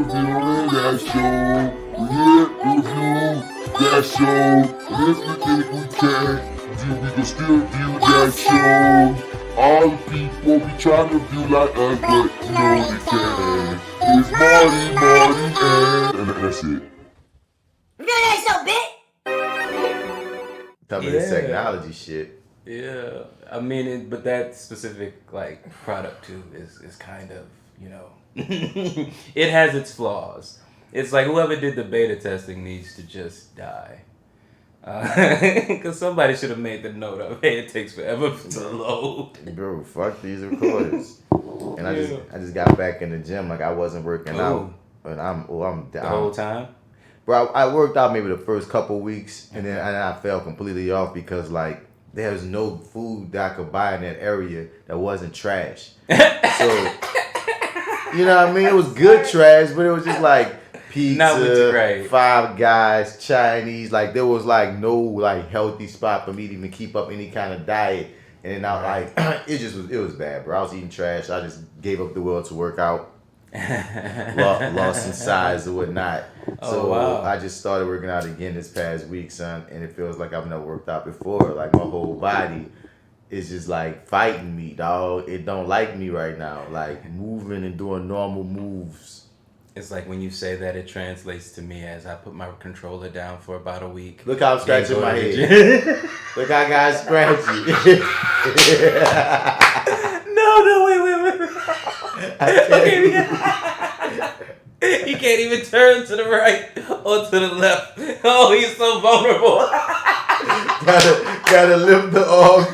reviewing that show. We here review that show. And if you think we can, then we can still view that show. All the people be trying to view like us, but you know they can. It's Marty, and that's it. Review that show, bitch! Some of this technology shit. Yeah, I mean, but that specific like product too is kind of, you know, it has its flaws. It's like whoever did the beta testing needs to just die, because somebody should have made the note of, hey, it takes forever to load. Bro, fuck these recorders. And I just got back in the gym like I wasn't working out, and I'm down The whole time. Bro, I worked out maybe the first couple weeks, and then I fell completely off because like. There was no food that I could buy in that area that wasn't trash. So, you know what I mean? It was good trash, but it was just like pizza, Five Guys, Chinese. Like there was like no like healthy spot for me to even keep up any kind of diet. And I like it was bad, bro. I was eating trash. I just gave up the will to work out. Lost in size or whatnot. So I just started working out again this past week, son, and it feels like I've never worked out before. Like my whole body is just like fighting me, dog. It don't like me right now. Like moving and doing normal moves. It's like when you say that, it translates to me as I put my controller down for about a week. Look how I'm scratching my head. Look how guys scratchy. No, wait. He can't even turn to the right or to the left. Oh, he's so vulnerable. gotta lift the arm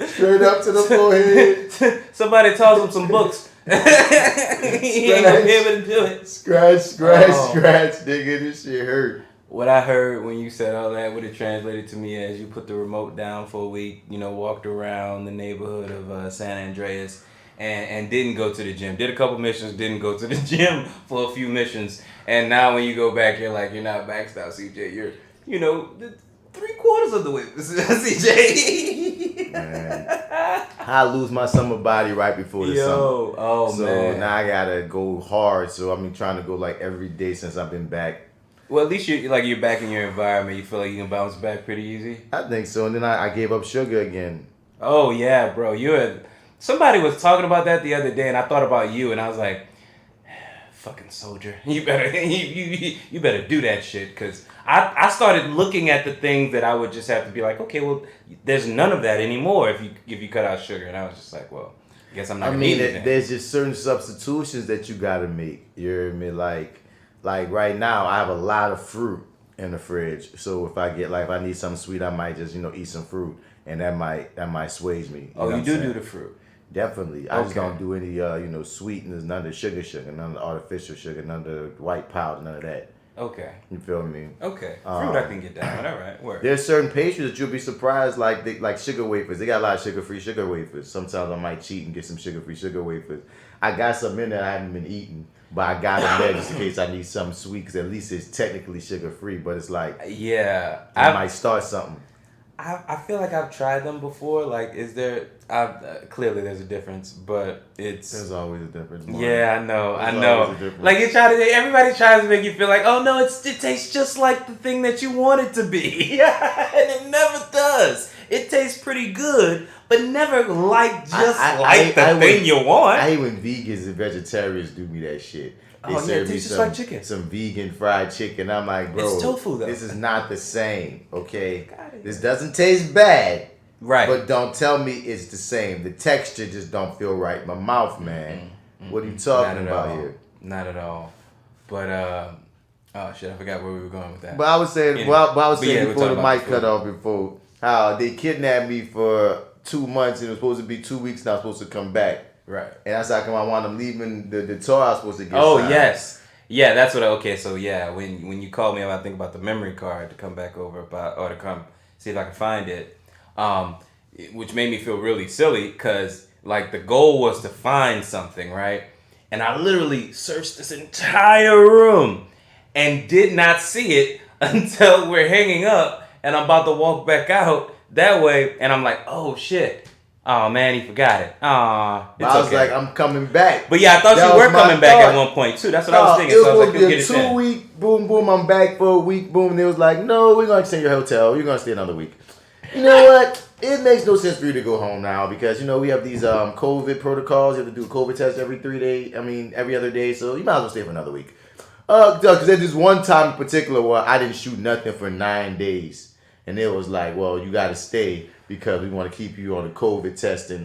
straight up to the forehead. Somebody toss him some books. He ain't gonna be able to do it. Scratch, nigga. This shit hurt. What I heard when you said all that, what it translated to me as you put the remote down for a week, you know, walked around the neighborhood of San Andreas and didn't go to the gym. Did a couple missions, didn't go to the gym for a few missions. And now when you go back, you're like, you're not back style, CJ. You're, you know, 3/4 of the way, CJ. Man, I lose my summer body right before the summer. So now I gotta go hard. So I've been trying to go like every day since I've been back. Well, at least you're back in your environment. You feel like you can bounce back pretty easy? I think so. And then I gave up sugar again. Oh, yeah, bro. Somebody was talking about that the other day, and I thought about you, and I was like, fucking soldier. You better you better do that shit, because I started looking at the things that I would just have to be like, okay, well, there's none of that anymore if you cut out sugar. And I was just like, well, I guess I'm not going to eat anything. There's just certain substitutions that you got to make. You hear me? Like right now, I have a lot of fruit in the fridge. So if I need something sweet, I might just, eat some fruit, and that might swage me. Oh, you do the fruit? Definitely. I just don't do any, sweeteners, none of the sugar, none of the artificial sugar, none of the white powder, none of that. Okay. You feel me? Okay. Fruit I can get down. All right. Word. There's certain pastries that you'll be surprised, like sugar wafers. They got a lot of sugar-free sugar wafers. Sometimes I might cheat and get some sugar-free sugar wafers. I got some in there I haven't been eating, but I got it there just in case I need something sweet, because at least it's technically sugar-free, but it's like... Yeah. I might start something. I feel like I've tried them before. Like, is there... clearly there's a difference, but it's... There's always a difference. Marty. Yeah, I know. Like, everybody tries to make you feel like, oh no, it tastes just like the thing that you want it to be. And it never does. It tastes pretty good, but never like the thing you want. I hate when vegans and vegetarians do me that shit. They serve me some, like chicken. Some vegan fried chicken. I'm like, bro, it's tofu though. This is not the same, okay? This doesn't taste bad. Right. But don't tell me it's the same. The texture just don't feel right. My mouth, man. What are you talking about here? Not at all. But oh shit, I forgot where we were going with that. But I was saying, before the mic cut off before, how they kidnapped me for 2 months and it was supposed to be 2 weeks and I was supposed to come back. Right. And that's how come I wound up leaving the tour I was supposed to get signed. Yes. Yeah, that's what so yeah, when you called me up, I think about the memory card to come back over or to come see if I can find it. Which made me feel really silly because like the goal was to find something, right? And I literally searched this entire room and did not see it until we're hanging up and I'm about to walk back out that way. And I'm like, oh shit, Oh man, he forgot it. I was like, I'm coming back. But yeah, I thought you were coming back at one point too. That's what I was thinking. It was so I was supposed like, to be a 2 week, boom, boom, I'm back for a week, boom. And they was like, no, we're going to extend your hotel. You're going to stay another week. You know what? It makes no sense for you to go home now because, we have these COVID protocols. You have to do a COVID test every other day. So you might as well stay for another week. Because there's this one time in particular where I didn't shoot nothing for 9 days. And it was like, well, you got to stay because we want to keep you on the COVID testing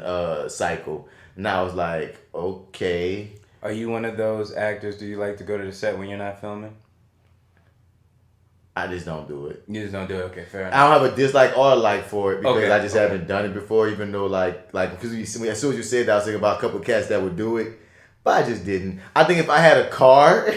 cycle. And I was like, okay. Are you one of those actors? Do you like to go to the set when you're not filming? I just don't do it. You just don't do it? Okay, fair enough. I don't have a dislike or a like for it because I just haven't done it before, even though because as soon as you said that, I was thinking about a couple of cats that would do it, but I just didn't. I think if I had a car,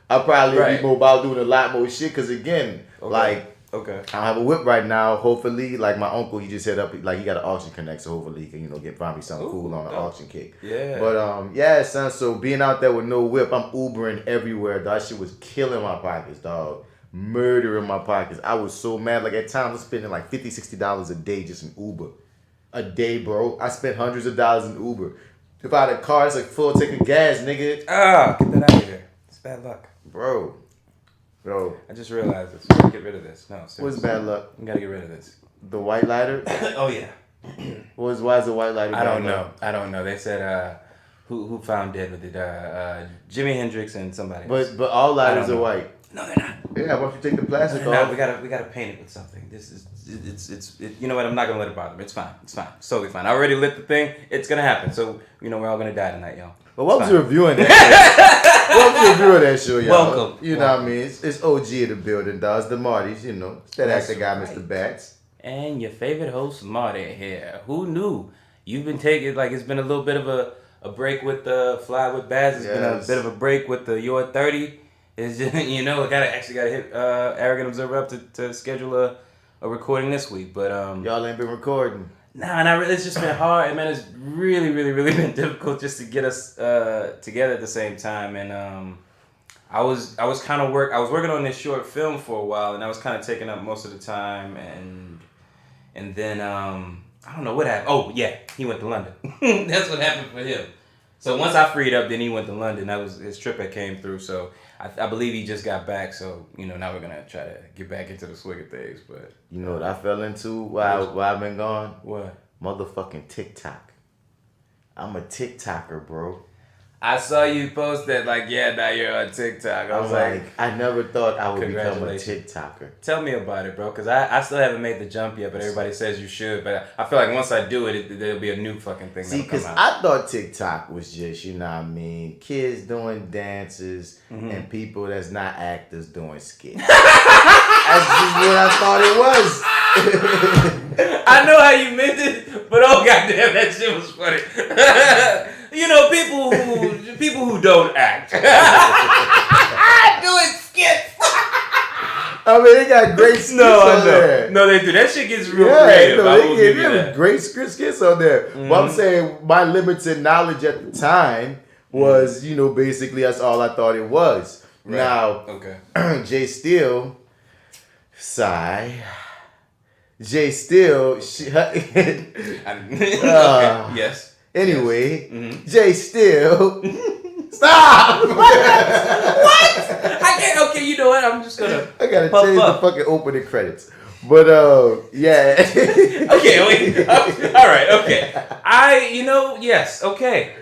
I'd probably be more about doing a lot more shit because again, I don't have a whip right now. Hopefully, my uncle, he just hit up, he got an auction connect, so hopefully he can, get probably something cool on the auction kick. Yeah. But, son, so being out there with no whip, I'm Ubering everywhere, dog. That shit was killing my pockets, dog. Murder in my pockets. I was so mad. At times, I'm spending $50, $60 a day just in Uber. A day, bro. I spent hundreds of dollars in Uber. If I had a car, it's full tank of gas, nigga. Get that out of here. It's bad luck. Bro. I just realized this. We gotta get rid of this. No, seriously. What's bad luck? We gotta get rid of this. The white lighter? Oh, yeah. Why is the white lighter bad luck? I don't know. They said, who found dead with it? Jimi Hendrix and somebody else. But all lighters are white. No, they're not. Yeah, why don't you take the plastic off? No, we gotta paint it with something. This is it's you know what? I'm not gonna let it bother me. It's fine. It's totally fine. I already lit the thing. It's gonna happen. So we're all gonna die tonight, y'all. Well, welcome to Reviewing That Show. Welcome to Reviewing That Show, y'all. Welcome. You know what I mean? It's OG in the building, dog. It's the Martys, It's that actor guy, Mr. Bats. And your favorite host, Marty here. Who knew? You've been taking it's been a little bit of a break with the FlyWithBats. It's been a bit of a break with the Your30. It's just, I gotta hit Arrogant Observer up to schedule a recording this week. But y'all ain't been recording. Nah, not really. It's just been hard. Man, it's really, really, really been difficult just to get us together at the same time. And I was working on this short film for a while, and I was kind of taking up most of the time. And then I don't know what happened. Oh yeah, he went to London. That's what happened for him. So once I freed up, then he went to London. That was his trip that came through. So I believe he just got back. So now we're gonna try to get back into the swing of things. But you know what I fell into while I've been gone? What? Motherfucking TikTok. I'm a TikToker, bro. I saw you post that now you're on TikTok. I was like, I never thought I would become a TikToker. Tell me about it, bro, because I still haven't made the jump yet, but everybody says you should. But I feel like once I do it, there'll be a new fucking thing. See, because I thought TikTok was just, kids doing dances and people that's not actors doing skits. That's just what I thought it was. I know how you meant it, but oh goddamn, that shit was funny. People who don't act doing skits. I mean, they got great skits on there. No, they do. That shit gets real creative. They have great skits on there. Mm-hmm. But I'm saying my limited knowledge at the time was, basically that's all I thought it was. Right. Now, Jay Steele, yes. Anyway, Jay Steele. Stop! What? I can't. Okay, you know what? I'm just gonna. I gotta change the fucking opening credits. But yeah. Okay. Wait. All right. Okay. Yes. Okay.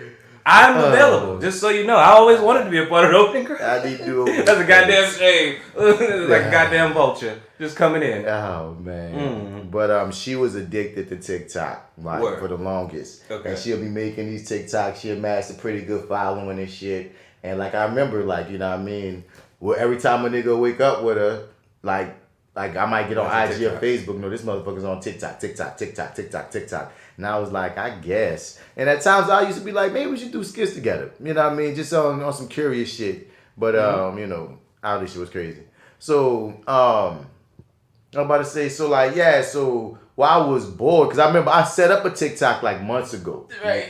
I'm available. Just so you know, I always wanted to be a part of the opening credits. I need to do opening. That's a goddamn shame. Like a goddamn vulture just coming in. Oh man. But she was addicted to TikTok for the longest. Okay. And she'll be making these TikToks. She amassed a pretty good following and shit. And I remember well, every time a nigga wake up with her, I might get on IG or Facebook. No, this motherfucker's on TikTok. And I was like, I guess. And at times I used to be like, maybe we should do skits together. You know what I mean? Just on some curious shit. But all this shit was crazy. So I'm about to say, so while I was bored, because I remember I set up a TikTok months ago. Right.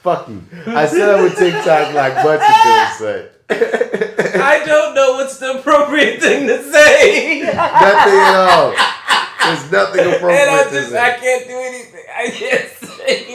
Fuck you. I set up a TikTok months ago, son. I don't know what's the appropriate thing to say. Nothing at all. There's nothing appropriate and I can't do anything. I can't say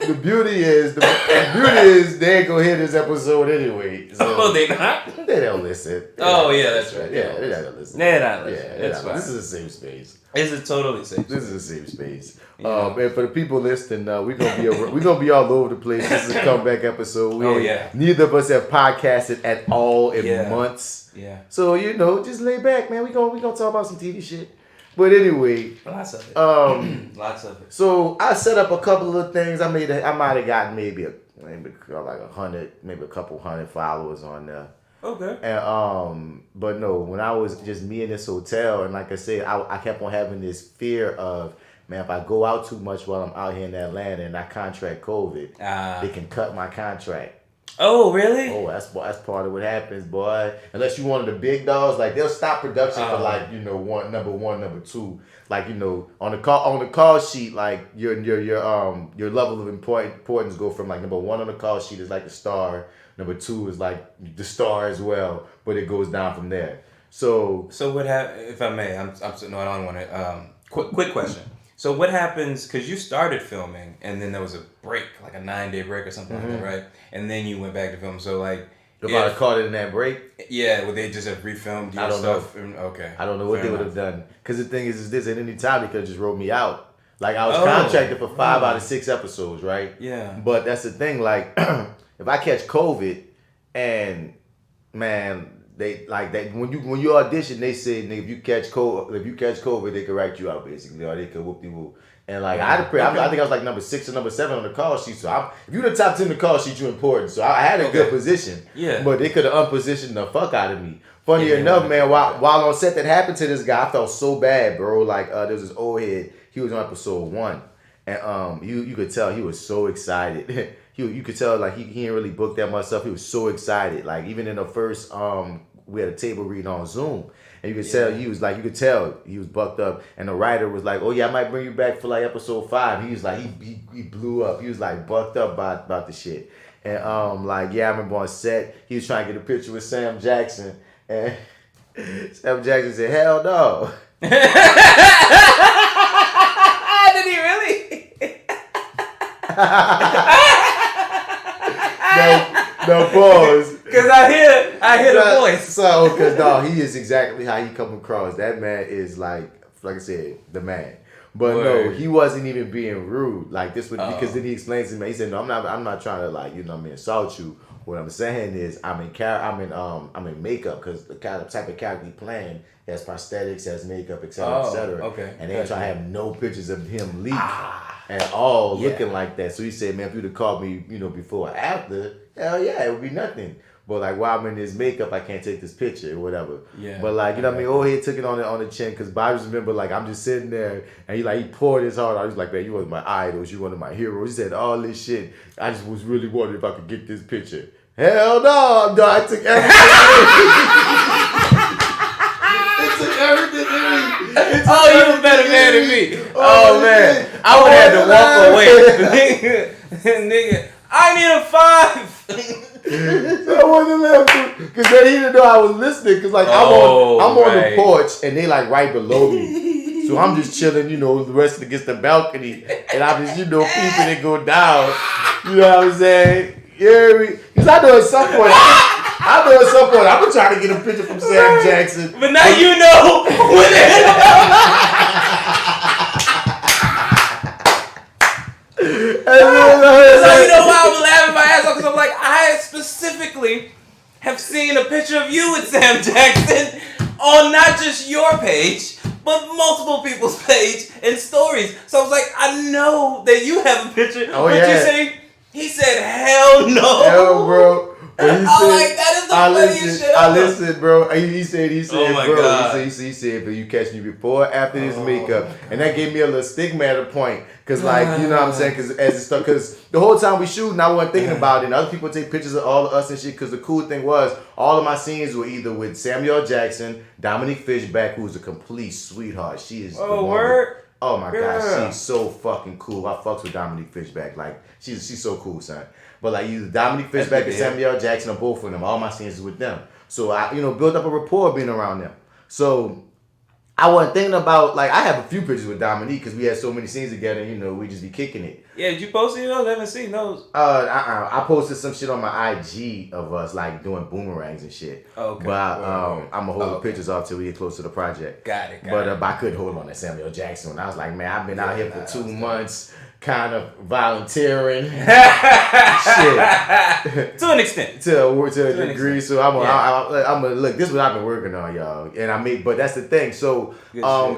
the beauty is they ain't gonna hear this episode anyway. So they not? They don't listen. That's right. Yeah, they don't listen. They're not listening. Yeah, That's fine. This is a safe space. It's a totally safe. This is a safe space. Yeah. And for the people listening, we're gonna be all over the place. This is a comeback episode. Neither of us have podcasted at all in months. Yeah. So just lay back, man. We gonna talk about some TV shit. But anyway, lots of it. Lots of it. So I set up a couple of things. I might have gotten maybe like 100, maybe a couple hundred followers on there. Okay. And but no, when I was just me in this hotel, and like I said, I kept on having this fear of, man, if I go out too much while I'm out here in Atlanta and I contract COVID, they can cut my contract. Oh, really? Oh, that's part of what happens, boy. Unless you one of the big dogs, like they'll stop production for like number one, number two, like on the call sheet, like your level of importance go from like number one on the call sheet is like the star, number two is like the star as well, but it goes down from there. So what happened? If I may, I don't want to. Quick question. So what happens, because you started filming and then there was a break, like a 9-day break or something like that, right? And then you went back to film. So like... If I caught it in that break? Yeah, would they just have refilmed your stuff? Okay. I don't know what they would have done. Because the thing is this, at any time they could have just wrote me out. Like I was contracted for 5 out of 6 episodes, right? Yeah. But that's the thing, like if I catch COVID and man... They like that when you audition, they say, nigga, if you catch COVID, they can write you out basically, or they can whoop you whoop. And like I think I was like number 6 or number 7 on the call sheet. So if you're the top 10 on the call sheet, you're important. So I had a good position. Yeah. But they could have unpositioned the fuck out of me. Funny enough, man, while on set that happened to this guy, I felt so bad, bro. Like there was this old head. He was on episode 1, and you could tell he was so excited. You could tell like he didn't really book that much stuff. He was so excited. Like even in the first we had a table read on Zoom, and you could tell he was bucked up. And the writer was like, "Oh yeah, I might bring you back for like episode 5." He was like he blew up. He was like bucked up about the shit. And I remember on set he was trying to get a picture with Sam Jackson, and Sam Jackson said, "Hell no." Did he really? No pause. Cause I hear the voice. So, cause he is exactly how he come across. That man is like I said, the man. But no, he wasn't even being rude. Like this because then he explains to me. He said, "No, I'm not trying to insult you. What I'm saying is I'm in makeup because the kind of type of character he playing has prosthetics, has makeup, etc., etc. Okay. And they ain't trying to have no pictures of him leak at all looking like that. So he said, man, if you'd have called me, before or after, hell yeah, it would be nothing. But like while I'm in this makeup, I can't take this picture or whatever. Yeah. But like old head took it on the chin because I just remember like I'm just sitting there and he poured his heart out. He's like, man, you was my idols, you one of my heroes. He said all this shit. I just was really wondering if I could get this picture. Hell no, I'm done. I took everything. It took everything in me. Oh, you a better man than me. Oh man, I would have had to walk away. Nigga, I need a 5. So I wasn't left because they didn't know I was listening because like I'm on the porch and they like right below me, so I'm just chilling, the rest against the balcony, and I'm just peeping it go down. You know what I'm saying? Because I know at some point I'm gonna try to get a picture from Sam Jackson, but now you know what it is. So you know why I was laughing my ass off? Because I'm like, I specifically have seen a picture of you with Sam Jackson on not just your page, but multiple people's page and stories. So I was like, I know that you have a picture. Oh, but you say, he said, hell no. Hell, bro. I'm like, that is the funniest shit ever. I listened, bro. He said, oh my God. He said, but you catch me before or after this makeup. And that gave me a little stigma at a point. Because, like, you know what I'm saying? Because the whole time we shooting, I wasn't thinking about it. And other people take pictures of all of us and shit. Because the cool thing was, all of my scenes were either with Samuel Jackson, Dominique Fishback, who's a complete sweetheart. She is oh my God, she's so fucking cool. I fucks with Dominique Fishback. Like, she's so cool, son. But like either Dominique Fishback or Samuel Jackson or both of them. All my scenes is with them. So I, built up a rapport being around them. So I wasn't thinking about, like, I have a few pictures with Dominique because we had so many scenes together, you know, we just be kicking it. Yeah, did you post it? I haven't seen those. I posted some shit on my IG of us, like, doing boomerangs and shit. Okay. But I'm going to hold the pictures off till we get close to the project. Got it. But I couldn't hold on to Samuel Jackson. I was like, man, I've been out here for 2 months, kind of volunteering. Shit. To an extent. To a degree. So I'm gonna look. This is what I've been working on, y'all. And but that's the thing. So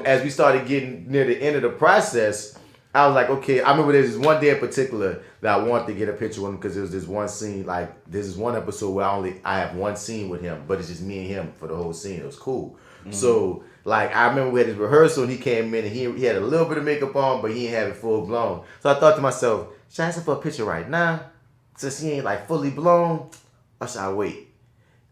as we started getting near the end of the process, I was like, okay. I remember there's this one day in particular that I wanted to get a picture with him because there was this one scene. Like this is one episode where I have one scene with him, but it's just me and him for the whole scene. It was cool. Mm-hmm. So like I remember we had his rehearsal and he came in and he had a little bit of makeup on, but he didn't have it full blown. So I thought to myself, should I ask him for a picture right now? Since he ain't like fully blown, or should I wait?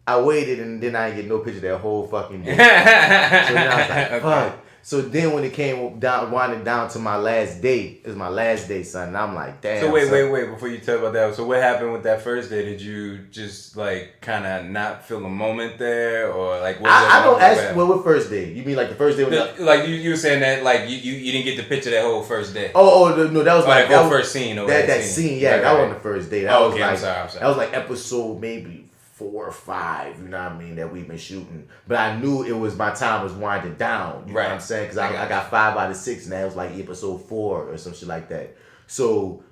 I waited and then I didn't get no picture that whole fucking day. So then I was like, fuck. So then when it came down, winding down to my last day, it was my last day, son. And I'm like, damn. So wait, before you talk about that. So what happened with that first day? Did you just like kind of not feel a moment there, or like? I don't ask. Well, what first day? You mean like the first day? Like you were saying that like you didn't get the picture that whole first day. No, that was like that first scene. That scene, yeah, that wasn't the first day. That was like, I'm sorry. That was like episode maybe 4 or 5, you know what I mean, that we've been shooting. But I knew it was, my time was winding down, you know what I'm saying? Because I got 5 out of 6 and that was like episode 4 or some shit like that. So,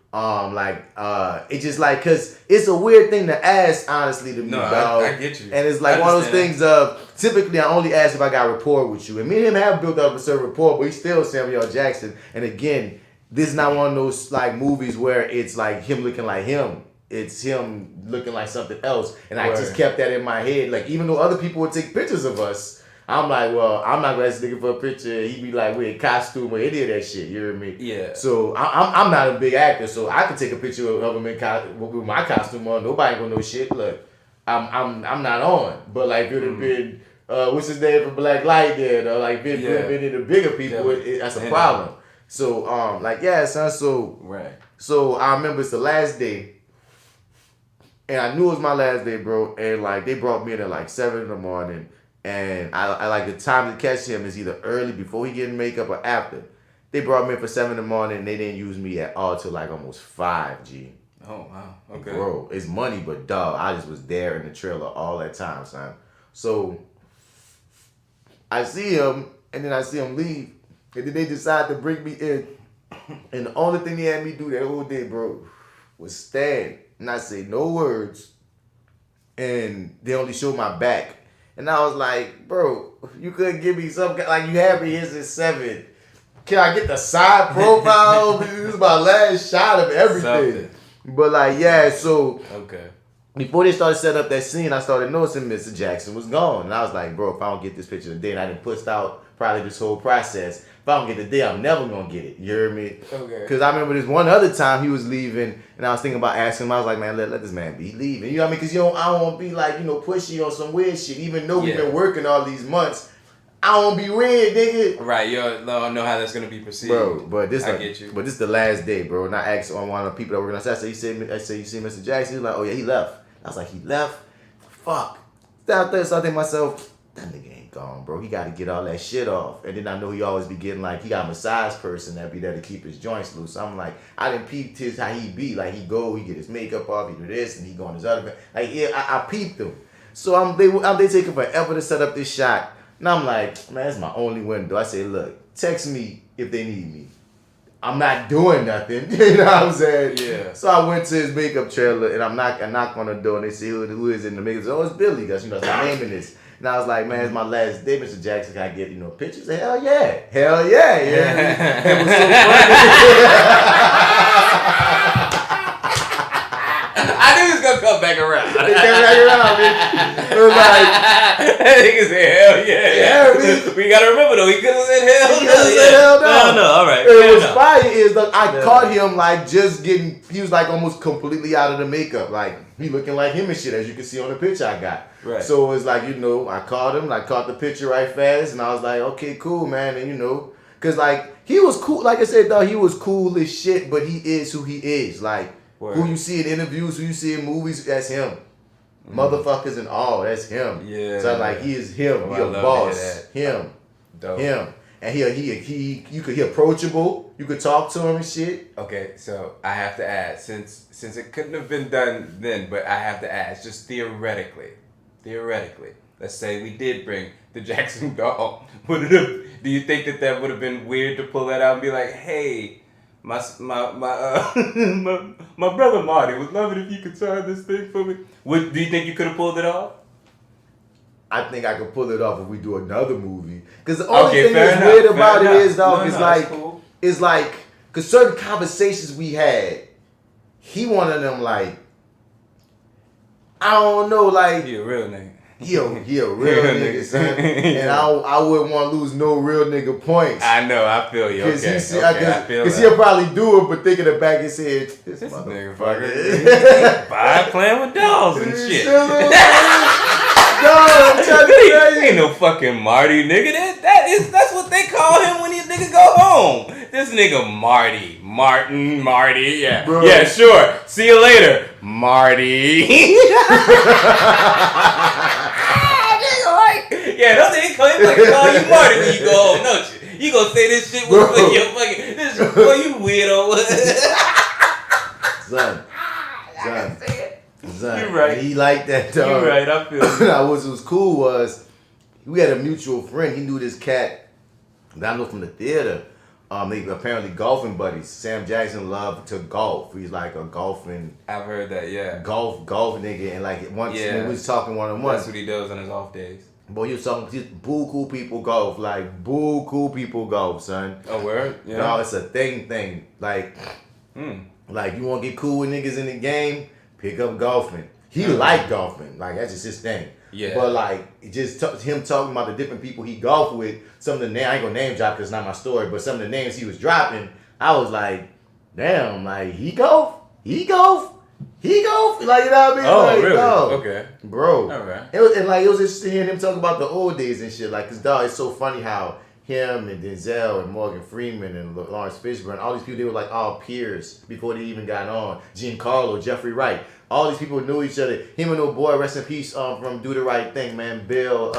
it's just like, because it's a weird thing to ask, honestly, to me, dog. I get you. And it's like one of those things of, typically I only ask if I got rapport with you. And me and him have built up a certain rapport, but he's still Samuel Jackson. And again, this is not one of those like movies where it's like him looking like him. It's him looking like something else. And I just kept that in my head. Like, even though other people would take pictures of us, I'm like, well, I'm not going to ask this nigga for a picture. He'd be like, we're in costume or any of that shit. You hear me? Yeah. So, I'm not a big actor, so I can take a picture of him with my costume on. Nobody going to know shit. Look, I'm not on. But, like, it would have been, what's his name for Black Light there, though? Like, been in the bigger people, that's a problem. So, son, so I remember it's the last day. And I knew it was my last day, bro. And like they brought me in at like 7 in the morning. And I like the time to catch him is either early before he get in makeup or after. They brought me in for 7 in the morning and they didn't use me at all till like almost 5, G. Oh wow. Okay. Bro, it's money, but dog, I just was there in the trailer all that time, son. So I see him and then I see him leave. And then they decide to bring me in. And the only thing they had me do that whole day, bro, was stand. Not say no words, and they only showed my back. And I was like, bro, you couldn't give me some, like you had me here since 7. Can I get the side profile? This is my last shot of everything. But like, so before they started setting up that scene, I started noticing Mr. Jackson was gone. And I was like, bro, if I don't get this picture today, and I didn't push out probably this whole process, if I don't get it today, I'm never going to get it. You hear me? Okay. Because I remember this one other time he was leaving, and I was thinking about asking him. I was like, man, let this man be leaving. You know what I mean? Because I don't want to be like, pushy on some weird shit. Even though we've been working all these months, I don't be weird, nigga. Right. You don't know how that's going to be perceived. Bro, but this I get you. But this is the last day, bro. And I asked on one of the people that were going to say, you see Mr. Jackson? He was like, oh, yeah, he left. I was like, he left? Fuck. So I think to myself, that nigga ain't gone, bro. He got to get all that shit off. And then I know he always be getting like, he got a massage person that be there to keep his joints loose. So I'm like, I didn't peep how he be. Like, he get his makeup off, he do this, and he go on his other. Like, I peeped him. So they taking forever to set up this shot. And I'm like, man, that's my only window. I say, look, text me if they need me. I'm not doing nothing. You know what I'm saying? Yeah. So I went to his makeup trailer, and I knocked on the door, and they say, who is in the makeup? Oh, it's Billy, because, it's my name in this. And I was like, man, it's my last day, Mr. Jackson. Can I get, pictures? Hell yeah. Hell yeah. Yeah. It was so funny. I knew he was going to come back around. He came back around, man. It was like, nigga said, hell yeah. We got to remember, though, he could have said hell no. No, all right. It was fire is, I caught him, like, just getting, he was, like, almost completely out of the makeup. Like, he looking like him and shit, as you can see on the picture I got. Right. So it was like, I caught him, I caught the picture right fast, and I was like, okay, cool, man. And because like, he was cool, like I said, dog, he was cool as shit, but he is who he is. Like, who you see in interviews, who you see in movies, that's him. Motherfuckers and all, that's him. Yeah. So like, he is him. He a boss. Him. Dope. Him. And he approachable. You could talk to him and shit. Okay, so I have to ask, since it couldn't have been done then, but I have to ask, just theoretically, let's say we did bring the Jackson doll. Do you think that would have been weird to pull that out and be like, hey, my brother Marty would love it if you could sign this thing for me? Do you think you could have pulled it off? I think I could pull it off if we do another movie. Because the only thing that's weird about it is, dog, it's like, because certain conversations we had, he one of them, like, I don't know, like. He a real nigga. He a real nigga, son. And I wouldn't want to lose no real nigga points. I know, I feel you. Because he'll probably do it, but thinking it back and said, this nigga fucker. By playing with dolls and shit. I'm trying to tell you. Ain't no fucking Marty, nigga. That's what they call him when these niggas go home. This nigga Marty, yeah. Bro. Yeah, sure. See you later, Marty. Yeah, don't they call you Marty when you go home, don't you? You gonna say this shit with your fucking, this boy, you weirdo. Son, you right. He liked that dog. You right, I feel you. Now, what was cool was we had a mutual friend. He knew this cat that I know from the theater. They apparently golfing buddies. Sam Jackson loved to golf. He's like a golfing. I've heard that, yeah. Golf nigga, and like once when we was talking one-on-one. That's what he does on his off days. Boy, you was talking just boo cool people golf, like boo cool people golf, son. Oh, word? Yeah. No, it's a thing. Like, like you want to get cool with niggas in the game. Pick up golfing. He liked golfing. Like, that's just his thing. Yeah. But, like, just him talking about the different people he golfed with, some of the names, I ain't gonna name drop because it's not my story, but some of the names he was dropping, I was like, damn, like, he golf? Like, you know what I mean? Oh, like, really? Dog, okay. Bro. All right. It was interesting hearing him talk about the old days and shit. Like, cause, dog, it's so funny how him and Denzel and Morgan Freeman and Lawrence Fishburne, all these people, they were like all peers before they even got on. Giancarlo, Jeffrey Wright. All these people knew each other. Him and old boy, rest in peace, from Do the Right Thing, man. Bill,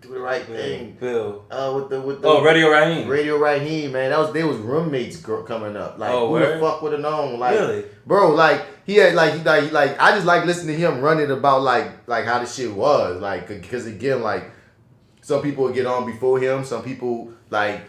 Do the Right Thing. Bill. With the Radio Raheem. Radio Raheem, man. They was roommates coming up. Like, who the fuck would have known? Like, really? Bro, like, he had, like, I just like listening to him running about, like how the shit was. Like, because again, like, some people would get on before him. Some people, he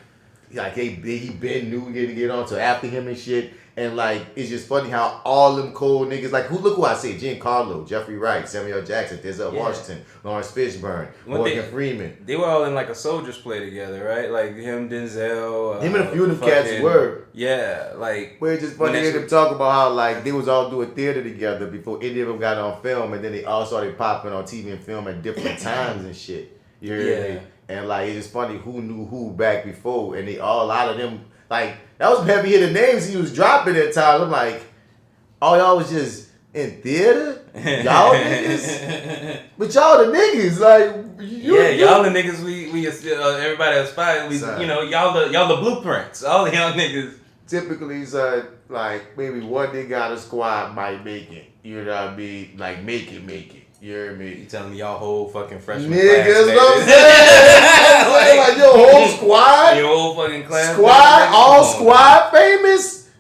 been new to get on to after him and shit. And, like, it's just funny how all them cold niggas, like, look who I say, Giancarlo, Jeffrey Wright, Samuel Jackson, Denzel Washington, Lawrence Fishburne, Morgan Freeman. They were all in, like, a Soldier's Play together, right? Like, him, Denzel. Him and a few of them cats were. Yeah, like. Where it's just funny to hear them talk about how, like, they was all doing theater together before any of them got on film, and then they all started popping on TV and film at different times and shit. You hear me? And, like, it's just funny who knew who back before, and a lot of them, like, that was heavy hitter names he was dropping at times. I'm like, y'all was just in theater? Y'all niggas? But y'all the niggas, like, y'all the niggas we everybody aspires. Y'all the blueprints. All the young niggas. Typically, like, maybe one nigga out of squad might make it. You know what I mean? Like, make it. You hear me? You telling me y'all whole fucking freshman niggas, class? Know what I'm saying? Like, your whole squad? Your whole fucking class? Squad famous?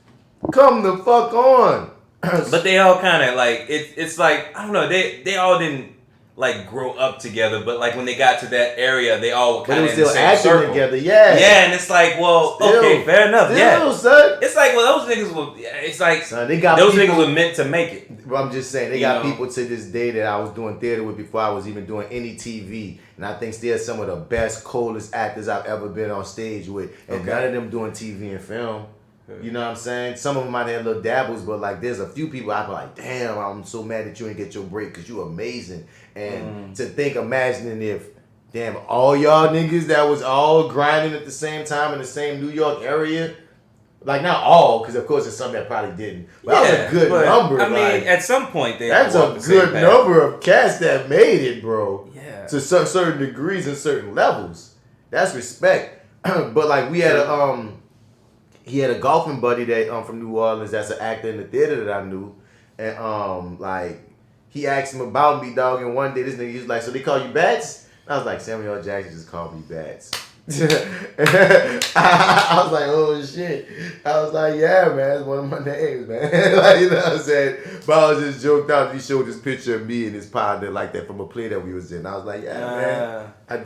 Come the fuck on. But they all kind of, like, it's like, I don't know, they all didn't, like, grow up together, but, like, when they got to that area, they all were kind of in the same circle. Together, yeah. Yeah, and it's like, well, okay, fair enough, son. It's like, well, those niggas were, it's like, son, they got those niggas were meant to make it. I'm just saying, they got people to this day that I was doing theater with before I was even doing any TV. And I think they're some of the best, coolest actors I've ever been on stage with. And none of them doing TV and film. You know what I'm saying? Some of them might have little dabbles, but like there's a few people I'd be like, damn, I'm so mad that you didn't get your break because you're amazing. And to think, imagining if, damn, all y'all niggas that was all grinding at the same time in the same New York area, like not all, because of course there's some that probably didn't. But that was a good number. I mean, at some point that's a good number of cats that made it, bro. Yeah. To certain degrees and certain levels. That's respect. But like we had he had a golfing buddy that from New Orleans that's an actor in the theater that I knew. And like he asked him about me, dog, and one day this nigga he was like, so they call you Bats? I was like, Samuel L. Jackson just called me Bats. I was like, oh shit. I was like, yeah, man, it's one of my names, man. Like, you know what I'm saying? But I was just joked out. He showed this picture of me and his partner like that from a play that we was in. I was like, yeah, man. I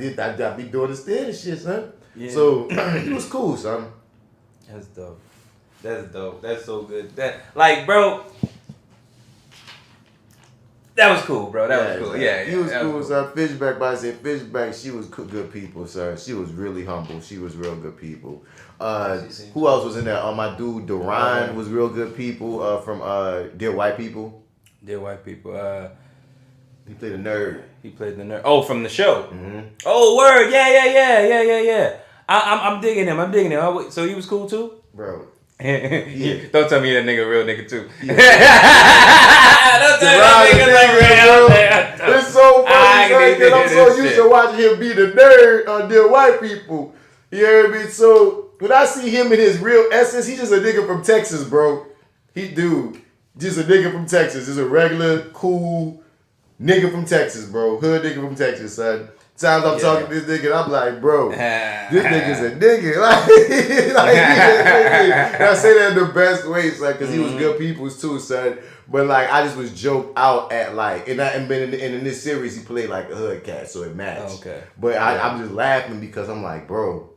be doing the stand shit, son. Yeah. So it was cool, son. That's dope. That's dope. That's so good. That, like, bro. That was cool, bro. That was cool. Yeah, he was cool, son. Fishback, but I said Fishback, she was good people, sir. She was really humble. She was real good people. Who else was in there? My dude, Duran was real good people from Dear White People. Dear White People. He played a nerd. Oh, from the show. Mm-hmm. Oh, word. Yeah. I'm digging him. So he was cool too? Bro. Yeah. Don't tell me that nigga a real nigga too. Yeah. Don't tell me that nigga like real. It's so funny, because I'm so used to watching him be the nerd on Dear White People. You hear me? So when I see him in his real essence, he's just a nigga from Texas, bro. Just a nigga from Texas. Just a regular, cool nigga from Texas, bro. Hood nigga from Texas, son. Times I'm talking to this nigga, and I'm like, bro, this nigga's a nigga. Like and I say that in the best way, son, because he was good people's too, son. But like, I just was joked out at like, and in this series, he played like a hood cat, so it matched. Okay. But I'm just laughing because I'm like, bro,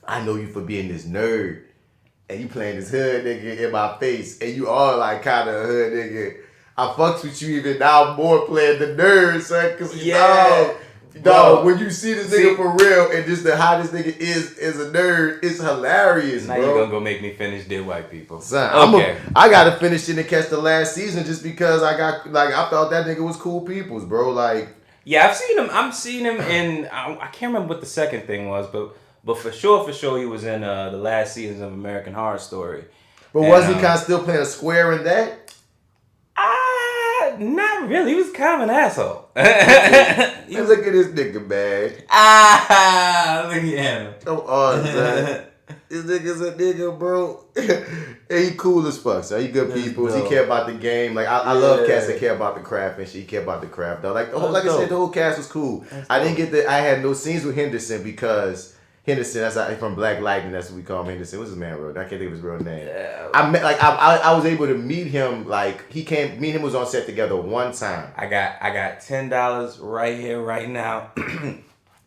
I know you for being this nerd, and you playing this hood nigga in my face, and you are like kind of a hood nigga. I fucks with you even now more playing the nerd, son, because Dog, when you see this nigga for real and just how this nigga is a nerd, it's hilarious, now bro. Now you gonna go make me finish Dear White People. Son, I gotta finish it and catch the last season just because I thought that nigga was cool peoples, bro. Like, yeah, I've seen him. I'm seeing him in. I can't remember what the second thing was, but for sure he was in the last season of American Horror Story. But was he kind of still playing a square in that? Not really. He was kind of an asshole. Look at this nigga, man. Look at him. Come on, son. This nigga's a nigga, bro. And he cool as fuck, so he good people. He care about the game. Like I love cats that care about the craft and shit. He care about the craft though. Like I said, the whole cast was cool. I had no scenes with Henderson because Henderson, that's from Black Lightning. That's what we call him, Henderson. What's his man real? I can't think of his real name. Yeah. I was able to meet him. Like he came. Me and him was on set together one time. I got $10 right here, right now.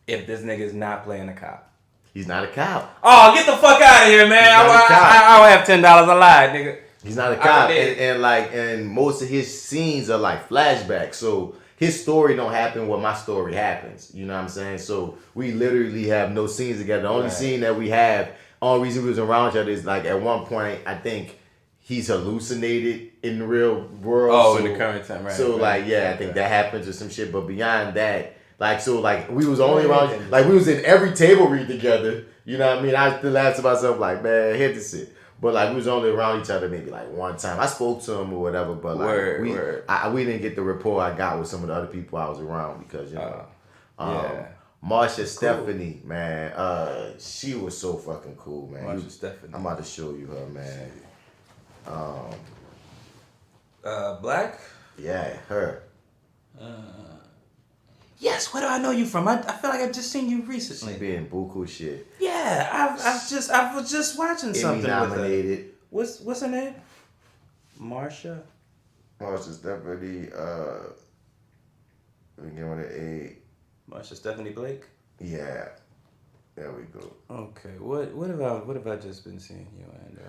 If this nigga's not playing a cop. He's not a cop. Oh, get the fuck out of here, man! I don't have $10. I lied, nigga. He's not a cop, and most of his scenes are like flashbacks. So his story don't happen when my story happens. You know what I'm saying? So we literally have no scenes together. The only scene that we have, only reason we was around each other is like at one point I think he's hallucinated in the real world. Oh, in the current time, right? So I think that happens or some shit. But beyond that. We was only around, we was in every table read together. You know what I mean? I still laugh to myself like, man, hit this shit. But we was only around each other maybe one time. I spoke to him or whatever, but we didn't get the rapport I got with some of the other people I was around because, Marsha Stephanie, man, she was so fucking cool, man. Marsha Stephanie. I'm about to show you her, man. Black? Yeah, her. Yes, where do I know you from? I feel like I just seen you recently. She been buku shit. Yeah, I was just watching something nominated. With her. What's her name? Marsha Stephanie. Let me get on the A. Marsha Stephanie Blake. Yeah, there we go. Okay, what have I just been seeing you in?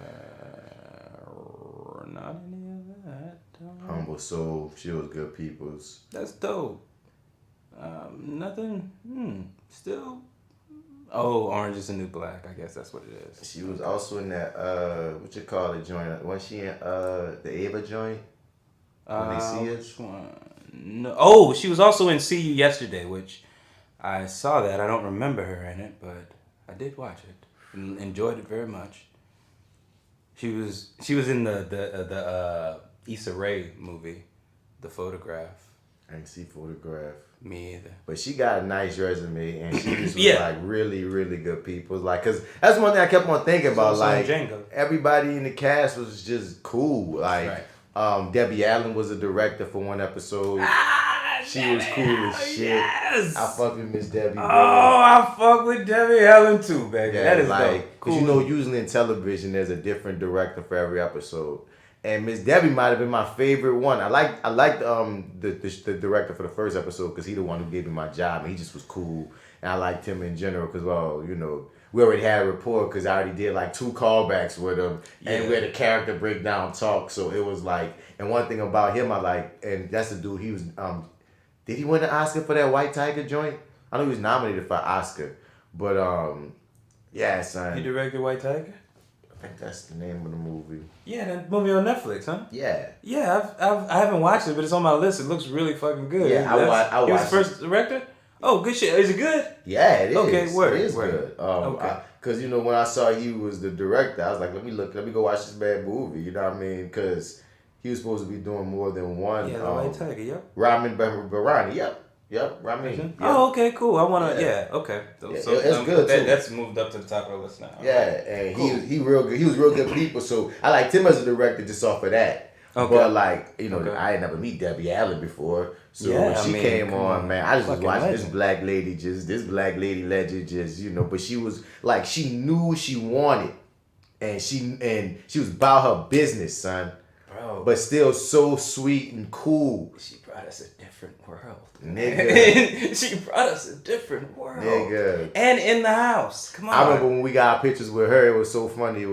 Not any of that. Humble Soul. She was good peoples. That's dope. Nothing. Still. Oh, Orange is the New Black. I guess that's what it is. She was also in that what you call it joint? Was she in the Ava joint? When they see us? Which one? No. Oh, she was also in See You Yesterday, which I saw that. I don't remember her in it, but I did watch it and enjoyed it very much. She was in the Issa Rae movie, The Photograph. I didn't see Photograph. Me either. But she got a nice resume, and she just was really, really good people. Cause that's one thing I kept on thinking about. Everybody in the cast was just cool. Debbie Allen was a director for one episode. She was cool as shit. Yes. I fuck with Miss Debbie, bro. Oh, I fuck with Debbie Allen too, baby. Yeah, that is like, dope. Cool. Cause you know, usually in television, there's a different director for every episode. And Miss Debbie might have been my favorite one. I liked the director for the first episode because he the one who gave me my job, and he just was cool. And I liked him in general because, well, you know, we already had a rapport because I already did like 2 callbacks with him, and we had a character breakdown talk. So it was like, and one thing about him I like, and that's the dude. He was, did he win an Oscar for that White Tiger joint? I know he was nominated for an Oscar, but yeah, son. He directed White Tiger? I think that's the name of the movie. Yeah, that movie on Netflix, huh? Yeah. Yeah, I haven't watched it, but it's on my list. It looks really fucking good. Yeah, I watched. He was the first director? Oh, good shit. Is it good? Yeah, it is. Okay, word. It is word. good. Okay. Cause you know when I saw he was the director, I was like, let me go watch this bad movie. You know what I mean? Cause he was supposed to be doing more than one. Yeah, the White Tiger. Yep. Ramin Barani. Yep. Ramin. Yep. Oh, okay, cool. I wanna. Yeah. Okay. So it's good too. That's moved up to the top of the list now. Yeah, and cool. he real good. He was real good people. So I liked him as a director just off of that. Okay. But like, you know, I had never met Debbie Allen before. So when she came on, man, I just was watching this black lady legend just, you know, but she was like, she knew what she wanted. And she was about her business, son. Bro. But still so sweet and cool. She brought us a different world. Nigga. She brought us a different world. Nigga. And in the house. Come on. I remember when we got our pictures with her, it was so funny. It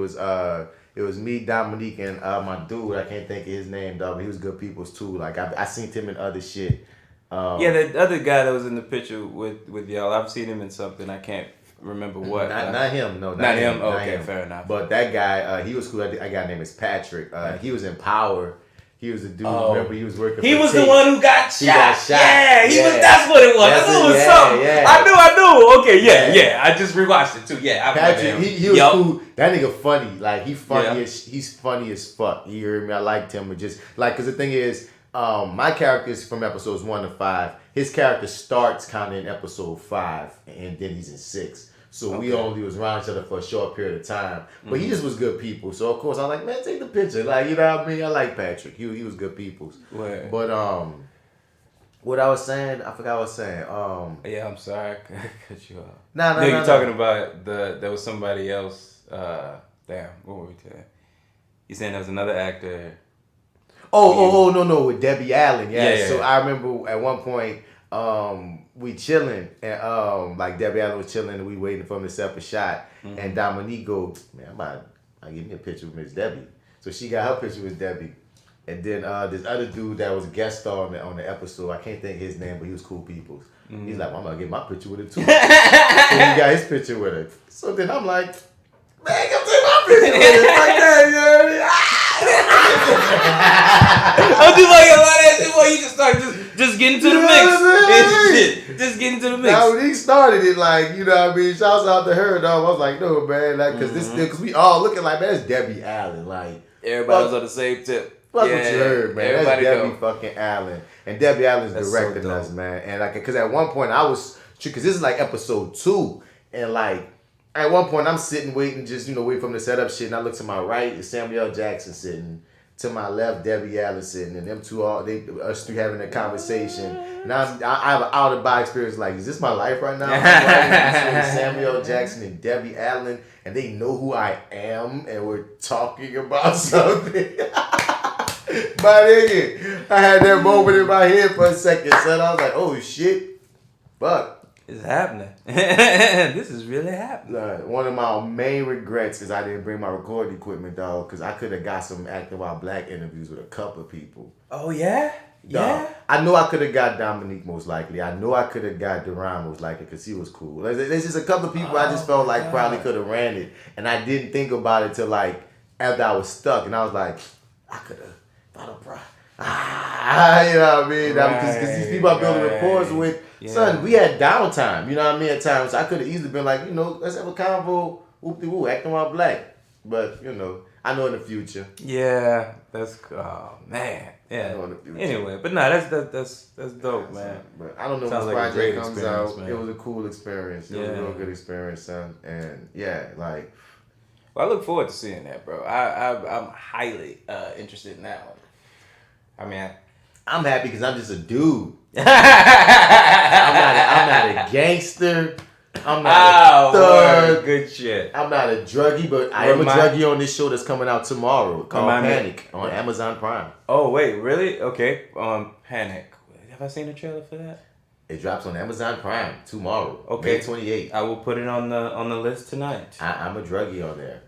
was me, Dominique, and my dude. I can't think of his name, though, but he was good people's too. Like I seen him in other shit. Yeah, the other guy that was in the picture with y'all, I've seen him in something. I can't remember what. Not him. No, not him. Not okay, him. fair enough. But that guy, he was cool. A guy named is Patrick. He was in Power. He was the dude. Remember, he was working. He for was Tate. the one who got shot. Yeah, he was. That's what it was. That's what it was. Something. Yeah. I knew. Okay, yeah. I just rewatched it too. Yeah, Patrick. He was cool. That nigga funny. Like he's funny as fuck. You hear me? I liked him. Just like, cause the thing is, my character's from episodes 1 to 5. His character starts kind of in episode 5, and then he's in 6. So we only was around each other for a short period of time. But he just was good people. So of course I was like, man, take the picture. Like, you know what I mean? I like Patrick. He was good people. Right. But what I was saying, I forgot what I was saying. Yeah, I'm sorry, I cut you off. No, you're talking about there was somebody else. Damn, what were we saying? You saying there was another actor. No, with Debbie Allen. Yeah. So yeah. I remember at one point, we chilling and like Debbie Allen was chilling and we waiting for him to set up a shot. Mm-hmm. And Dominique go, man, I give me a picture with Miss Debbie. So she got her picture with Debbie. And then this other dude that was a guest star on the episode, I can't think his name, but he was cool peoples. Mm-hmm. He's like, well, I'm gonna get my picture with her too. So he got his picture with her. So then I'm like, man, come take my picture with her. Like that, you know what I mean? I'm just like a lot of that shit. Boy, you just start just getting to the mix. Just getting to the mix. Now when he started it, like, you know what I mean? Shouts out to her, dog. I was like, no, man, like, cause we all looking like, man, that's Debbie Allen, like. Everybody was on the same tip. Fuck what you heard, man. That's Debbie fucking Allen. And Debbie Allen's directing us, man. And like, cause at one point cause this is like episode 2. And like, at one point I'm sitting waiting, just, you know, waiting for him to set up shit. And I look to my right, it's Samuel L. Jackson sitting. To my left, Debbie Allen sitting. And them two, us three having a conversation. And I have an out-of-body experience like, is this my life right now? Between Samuel L. Jackson and Debbie Allen. And they know who I am. And we're talking about something. My nigga, I had that moment in my head for a second, son. I was like, oh shit, fuck. It's happening. This is really happening. One of my main regrets is I didn't bring my recording equipment, dog, because I could have got some Acting While Black interviews with a couple of people. Oh, yeah? Dog, yeah? I know I could have got Dominique most likely. I know I could have got Duran most likely because he was cool. There's just a couple of people I just felt like probably could have ran it. And I didn't think about it till like after I was stuck. And I was like, I could have. You know what I mean? Because these people I'm building rapport with, son, we had downtime, you know what I mean? At times, I could have easily been like, you know, let's have a convo, whoop-de-woo, Acting While Black. But, you know, I know in the future. Yeah, that's, oh, man. Yeah. I know in the future. Anyway, but no, that's dope, man. But I don't know when this like project comes out. Man. It was a cool experience. It was a real good experience, son. And, yeah, like. Well, I look forward to seeing that, bro. I'm highly interested in that one. I mean, I'm happy because I'm just a dude. I'm not a gangster. I'm not a thug. Good shit. I'm not a druggie, but I am a druggie on this show that's coming out tomorrow called Panic on Amazon Prime. Oh, wait, really? Okay. Panic. Have I seen the trailer for that? It drops on Amazon Prime tomorrow. Okay. May 28th. I will put it on the list tonight. I'm a druggie on there.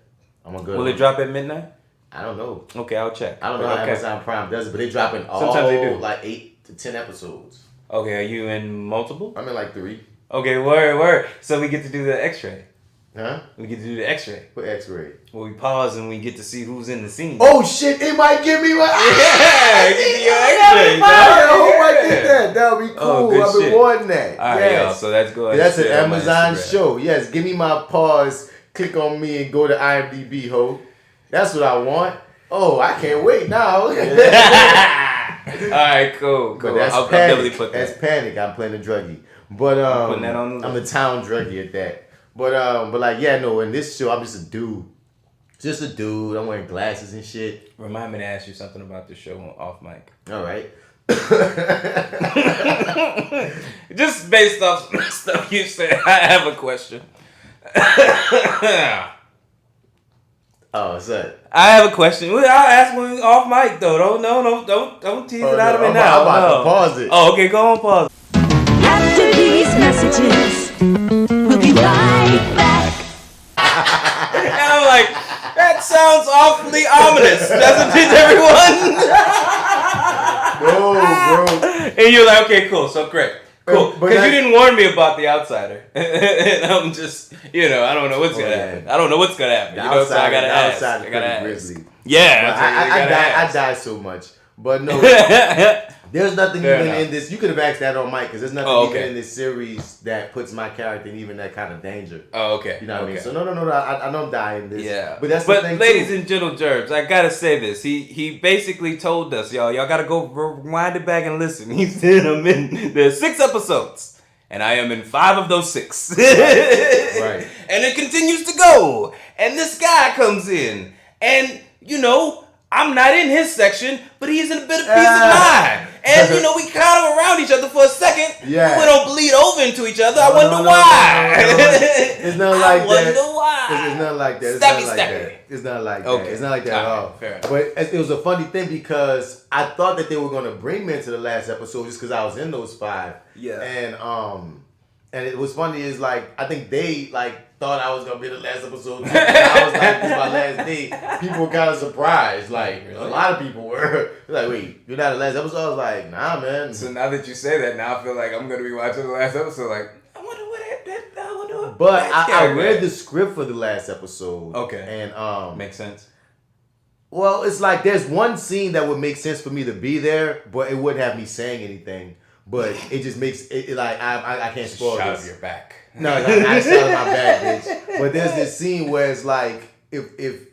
Will it drop at midnight? I don't know. Okay, I'll check. I don't know how Amazon Prime does it, but they drop in Sometimes they do. like 8 to 10 episodes. Okay, are you in multiple? I'm in like 3. Okay, word. So we get to do the X-ray. Huh? We get to do the X-ray. What X-ray? Well, we pause and we get to see who's in the scene. Oh shit! It might give me one. Yeah, give me your X-ray. I hope I get that. That would be cool. Oh, I've been wanting that. All right, y'all. So that's good. That's an Amazon show. Yes, give me my pause. Click on me and go to IMDb, ho. That's what I want. Oh, I can't wait now. All right, cool. But that's I'll Panic. definitely put that. That's Panic. I'm playing a druggie. But putting that on the I'm the town druggie at that. But like, yeah, no, in this show, I'm just a dude. Just a dude. I'm wearing glasses and shit. Remind me to ask you something about the show off mic. All right. Just based off some stuff you said, I have a question. Oh, what's that? I have a question. I'll ask when we off mic though. Don't tease it out of me now. I'm about to pause it. Oh, okay, go on pause. After these messages, we'll be right back. And I'm like, that sounds awfully ominous, doesn't it, everyone? No, bro. And you're like, okay, cool, so great. Cool. But Because you didn't warn me about The Outsider. And I'm just, I don't know what's going to happen. I don't know what's going to happen. The So I got to ask. I got to ask. Grizzly. Yeah. I die so much. But no, there's nothing in this. You could have asked that on Mike because there's nothing even in this series that puts my character in even that kind of danger. Oh, okay. You know what I mean? So no, I don't die in this. Yeah. But that's the thing ladies too. and gentle gerbs, I gotta say this. He basically told us, y'all gotta go rewind it back and listen. He said there's 6 episodes. And I am in 5 of those 6. Right. And it continues to go. And this guy comes in. And, I'm not in his section, but he's in a bit of peace of mind. And, we kind of around each other for a second. Yeah. We don't bleed over into each other. I wonder why. It's not like that. I wonder why. It's not like that. It's not like that. Okay. It's not like that at all. Fair enough. But it was a funny thing because I thought that they were going to bring me into the last episode just because I was in those 5. Yeah. And it was funny is like I think they thought I was gonna be the last episode too. I was like, this is my last day. People were kind of surprised. Like really? A lot of people were like, wait, you're not the last episode? I was like, nah, man. So now that you say that, now I feel like I'm gonna be watching the last episode. Like, I wonder what. But I read the script for the last episode. Okay. And makes sense. Well, it's like there's one scene that would make sense for me to be there, but it wouldn't have me saying anything. But it just makes it like I can't spoil Shot this. of your back. No, I shot of my back, bitch. But there's this scene where it's like if it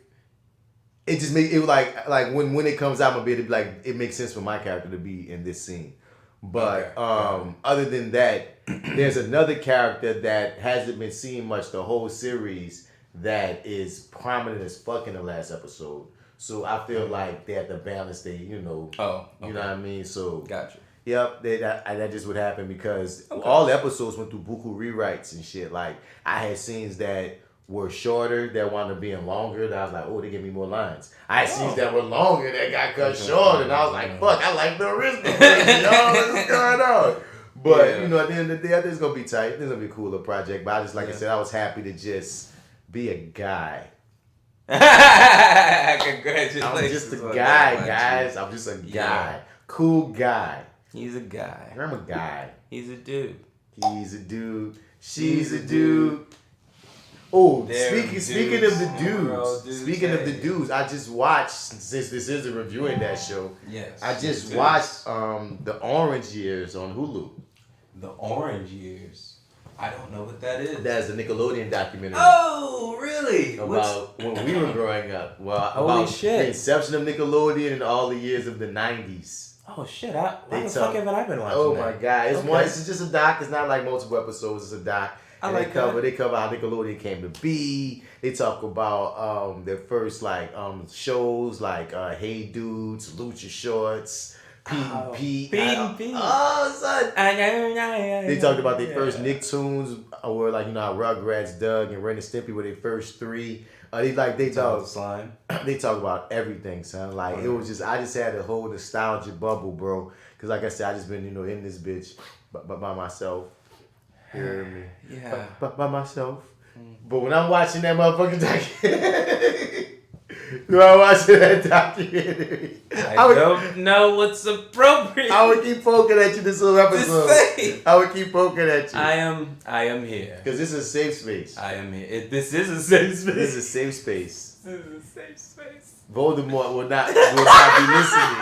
just make it like when it comes out, I'm gonna be able to be like it makes sense for my character to be in this scene. But other than that, there's another character that hasn't been seen much the whole series that is prominent as fuck in the last episode. So I feel like they have to balance the, you know what I mean? So Gotcha. Yep, that just would happen because all the episodes went through buku rewrites and shit. Like I had scenes that were shorter that wound up being longer. That I was like, oh, they give me more lines. I had scenes that were longer that got cut short, and I was like, fuck, I like the original. What's going on? But at the end of the day, I think it's gonna be tight. It's gonna be a cooler project. But I just, like I said, I was happy to just be a guy. Congratulations. I'm just a guy, guys. I'm just a guy. Yeah. Cool guy. He's a guy. I'm a guy. He's a dude. He's a dude. She's a dude. Oh, speaking of the dudes. Speaking of the dudes, I just watched, since this is a Reviewing Dat Show. Yes. I just watched The Orange Years on Hulu. The Orange Years. I don't know what that is. That's a Nickelodeon documentary. Oh, really? About when we were growing up. Well, holy about shit. The inception of Nickelodeon and all the years of the 90s. Oh shit! Why the fuck haven't I been watching Oh that? my god! It's just a doc. It's not like multiple episodes. It's a doc. They cover how Nickelodeon came to be. They talk about their first shows like Hey Dudes, Lucha Shorts, Pete. Pete. Oh, son. They talked about their first Nicktoons, or like, you know how Rugrats, Doug, and Ren and Stimpy were their first three. They talk slime. They talk about everything, son. Like, it was just, I just had a whole nostalgia bubble, bro. Cause like I said, I just been, in this bitch by myself. You hear me? Yeah. By myself. But when I'm watching that motherfucking documentary, when I'm watching that documentary, I don't know what's appropriate. I would keep poking at you this whole episode. I would keep poking at you. I am here. Because this is a safe space. I am here. This is a safe space. This is a safe space. This is a safe space. Voldemort will not be listening.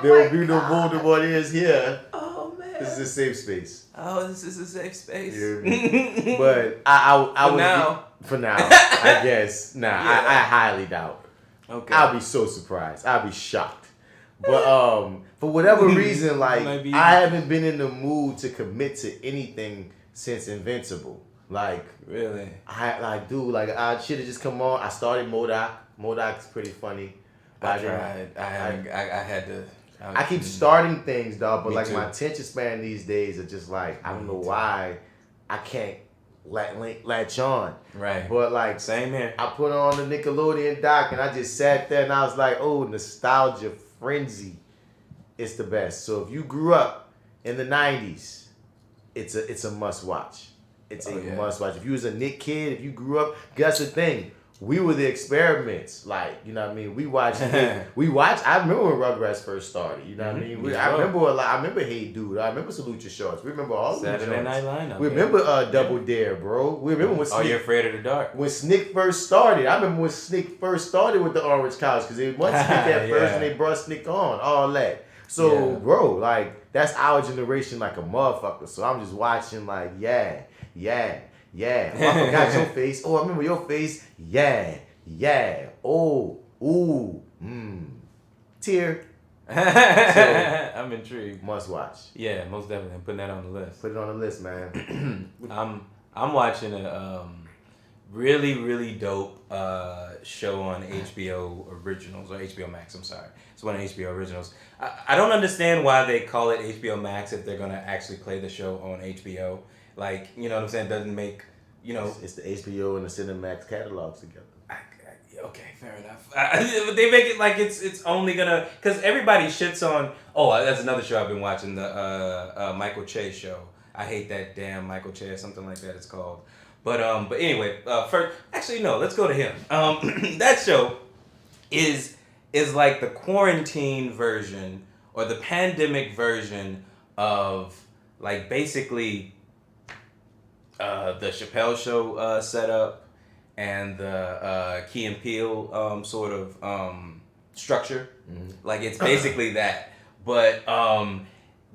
There will be no Voldemort ears here. Oh man. This is a safe space. Oh, this is a safe space. Yeah. But I would now. For now, I guess. Nah, Yeah. I highly doubt. Okay. I'll be so surprised. I'll be shocked. But for whatever reason, like, Maybe. I haven't been in the mood to commit to anything since Invincible. Like, Really? I should have just come on. I started MODOK. MODOK's pretty funny. I tried. I had to. I keep starting things, dog, but Me like too. my attention span these days are just like, I don't know why I can't latch on. Right. But like, Same here. I put on the Nickelodeon doc and I just sat there and I was like, oh, nostalgia frenzy. It's the best. So if you grew up in the 90s, it's a must watch. It's a must watch. If you was a Nick kid, if you grew up, that's the thing. We were the experiments. Like, you know what I mean? We watched. I remember when Rugrats first started. You know what I mean? I remember a lot. I remember Hey Dude. I remember Salute Your Shorts. We remember all the Saturday Night Lineup. We remember Double Dare, bro. We remember when Are You Afraid of the Dark? when Snick first started. I remember when Snick first started with the orange couch because they once Snick at first and they brought Snick on, all that. So, bro, like, that's our generation like a motherfucker. So I'm just watching like, yeah. Oh, I forgot your face. Oh, I remember your face. Yeah. Oh, ooh, Tear. I'm intrigued. Must watch. Yeah, most definitely. I'm putting that on the list. Put it on the list, man. I'm watching a really, really dope show on HBO Originals, or HBO Max, I'm sorry. It's one of HBO Originals. I don't understand why they call it HBO Max if they're going to actually play the show on HBO. Like, you know what I'm saying? It doesn't make, It's the HBO and the Cinemax catalogs together. Okay, fair enough. But they make it like it's only gonna, because everybody shits on. Oh, that's another show I've been watching, the Michael Che show. I hate that damn Michael Che or something like that it's called. But anyway, first, actually no, let's go to him. That show is like the quarantine version or the pandemic version of like basically the Chappelle Show setup and the Key and Peele sort of structure. Mm-hmm. Like it's basically that. But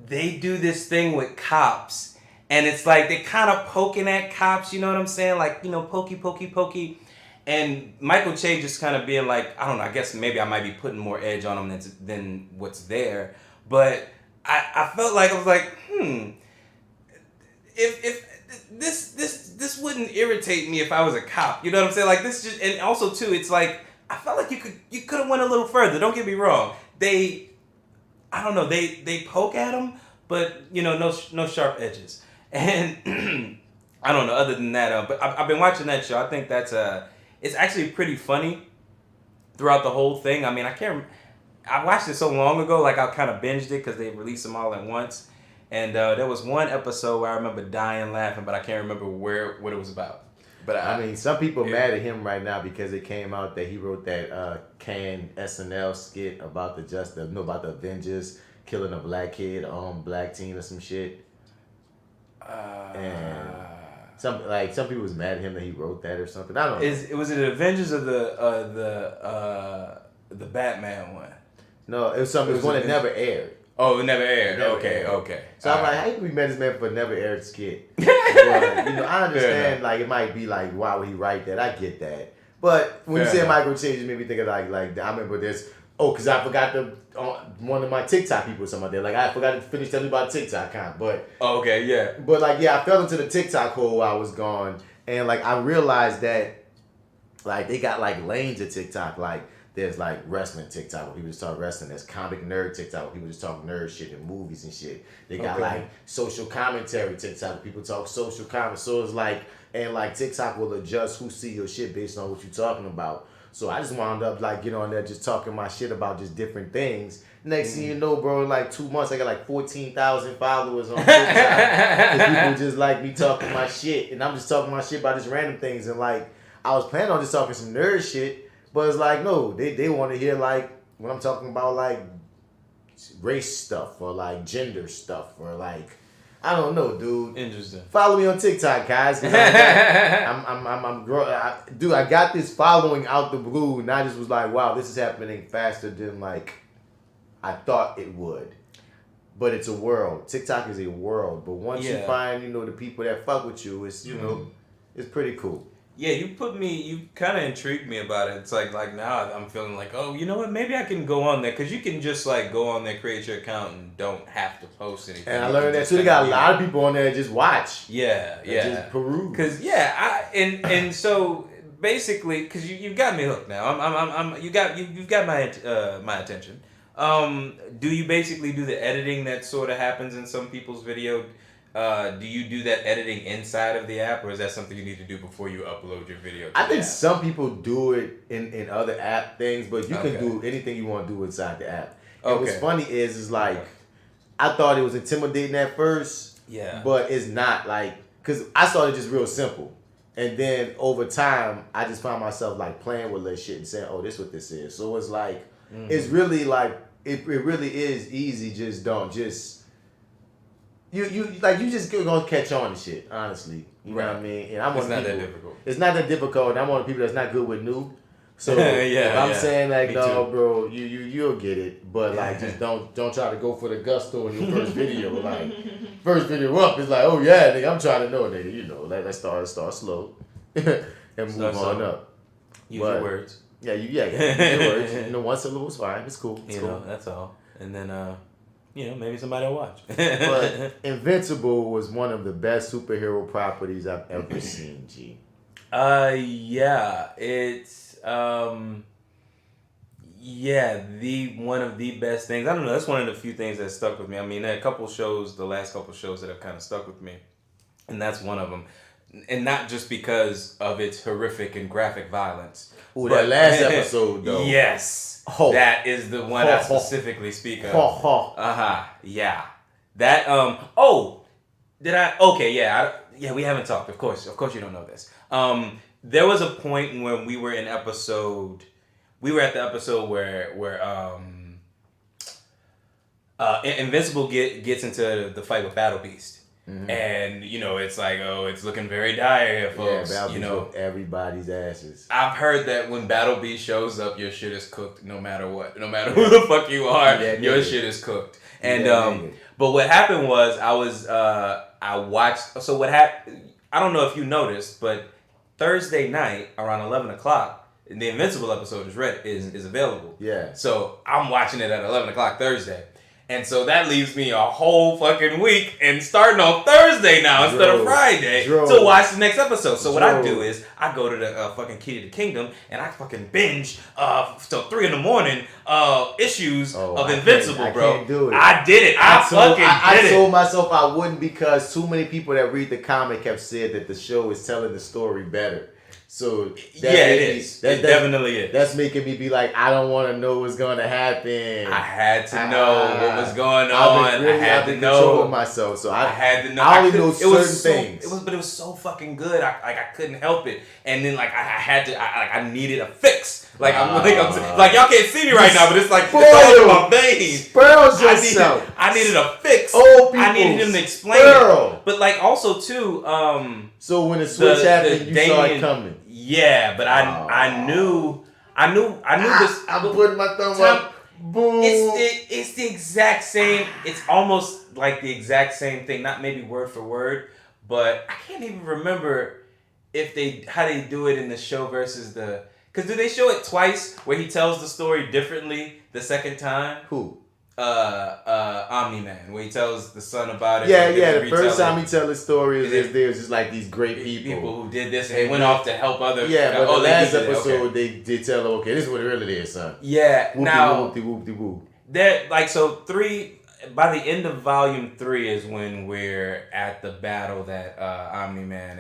they do this thing with cops and it's like they kind of poking at cops, you know what I'm saying? Like, pokey. And Michael Che just kind of being like, I don't know, I guess maybe I might be putting more edge on him than what's there. But I felt like, I was like, if this wouldn't irritate me if I was a cop. You know what I'm saying? Like this just, and also too, it's like I felt like you could have went a little further. Don't get me wrong. They poke at him, but no sharp edges. And I don't know. Other than that, but I've been watching that show. I think that's it's actually pretty funny throughout the whole thing. I mean, I watched it so long ago, like I kind of binged it because they released them all at once. And there was one episode where I remember dying laughing, but I can't remember what it was about. But I mean, some people are mad at him right now because it came out that he wrote that canned SNL skit about about the Avengers killing a black kid on black teen or some shit. And some people was mad at him that he wrote that or something. I don't know. Was it Avengers or the Batman one? No, it was something. It was one that never aired. Oh, it never aired. Never Okay. aired. So I'm like, how can we mad this man for a never aired skit? But, I understand. Like, it might be like, why would he write that? I get that. But when you said Michael Che, it made me think of like I remember this. Oh, because I forgot one of my TikTok people or something like that. Like, I forgot to finish telling you about TikTok account. But okay, yeah. But like, I fell into the TikTok hole while I was gone, and like I realized that like they got like lanes of TikTok. Like There's like wrestling TikTok where people just talk wrestling. There's comic nerd TikTok where people just talk nerd shit and movies and shit. They got like social commentary TikTok where people talk social comment. So it's like, and like TikTok will adjust who see your shit based on what you're talking about. So I just wound up like get on there just talking my shit about just different things. Next thing you know, bro, like 2 months, I got like 14,000 followers on TikTok. Because people just like me talking my shit. And I'm just talking my shit about just random things. And like, I was planning on just talking some nerd shit. But it's like, no, they want to hear like, when I'm talking about like race stuff or like gender stuff or like, I don't know, dude. Interesting. Follow me on TikTok, guys. I'm growing. Dude, I got this following out the blue, and I just was like, wow, this is happening faster than like I thought it would. But it's a world. TikTok is a world. But once you find, the people that fuck with you, it's it's pretty cool. Yeah, you kind of intrigued me about it. It's like now I'm feeling like, oh, you know what? Maybe I can go on there. Because you can just like go on there, create your account, and don't have to post anything. And I learned that too. They got a lot of people on there that just watch. Yeah. Just peruse. Because, and so basically, because you've got me hooked now. You've got my attention. Do you basically do the editing that sort of happens in some people's video? Do you do that editing inside of the app, or is that something you need to do before you upload your video? I think some people do it in other app things, but you can do anything you want to do inside the app. And what's funny is like, I thought it was intimidating at first, but it's not, like, because I started just real simple. And then over time, I just found myself like playing with this shit and saying, oh, this is what this is. So it's like, it's really like, it really is easy. Just don't you just gonna catch on to shit, honestly. You know what I mean? And I'm one of the people. It's not that difficult. It's not that difficult, and I'm one of the people that's not good with new. So if I'm saying like, no, bro, you'll get it, but like just don't try to go for the gusto in your first video. Like first video up, it's like, oh yeah, nigga, I'm trying to know, nigga. Let's start slow and move on up. Use your words. Yeah, use your words. One syllable's fine. It's cool. It's cool. That's all. And then maybe somebody will watch. But Invincible was one of the best superhero properties I've ever seen, G. It's one of the best things. I don't know, that's one of the few things that stuck with me. I mean, there are the last couple shows that have kind of stuck with me, and that's one of them. And not just because of its horrific and graphic violence. Ooh, that last episode, though. Yes. That is the one I specifically speak of. Yeah. That, did I? Okay, yeah, we haven't talked. Of course you don't know this. There was a point when we were at the episode where Invincible gets into the fight with Battle Beast. Mm-hmm. And it's like, it's looking very dire here, folks. Battle everybody's asses. I've heard that when Battle Beast shows up, your shit is cooked no matter what. No matter who the fuck you are, your shit is cooked. And but what happened was I watched. So what happened? I don't know if you noticed, but Thursday night around 11 o'clock, the Invincible episode is available. Yeah. So I'm watching it at 11 o'clock Thursday. And so that leaves me a whole fucking week and starting on Thursday now instead of Friday to watch the next episode. So what I do is I go to the fucking Key to the Kingdom and I fucking binge till 3 a.m. Issues of Invincible, bro. I can't do it. I did it. I told myself I wouldn't because too many people that read the comic have said that the show is telling the story better. So it is. It definitely is. That's making me be like, I don't want to know what's going to happen. I had to know what was going on. I had to know myself. So I had to know. I only know certain things. But it was so fucking good. I couldn't help it. And then like I had to. I needed a fix. Like I'm like y'all can't see me right now, but it's like it's all in my veins. Spoils yourself. I needed a fix. I needed him to explain it. But like also too. So when the switch happened, you saw it coming. Yeah, but I knew this. I'm putting my thumb up. Boom. It's the exact same. It's almost like the exact same thing. Not maybe word for word, but I can't even remember how they do it in the show versus the. Because do they show it twice where he tells the story differently the second time? Who? Omni-Man, where he tells the son about it. Yeah. The first time he tells the story is there's just like these great people who did this and they went off to help other. Yeah, but the last episode they tell him, okay, this is what it really is, son. Yeah. Whoop-de-whoop-de-whoop. That like so 3. By the end of volume 3 is when we're at the battle that Omni-Man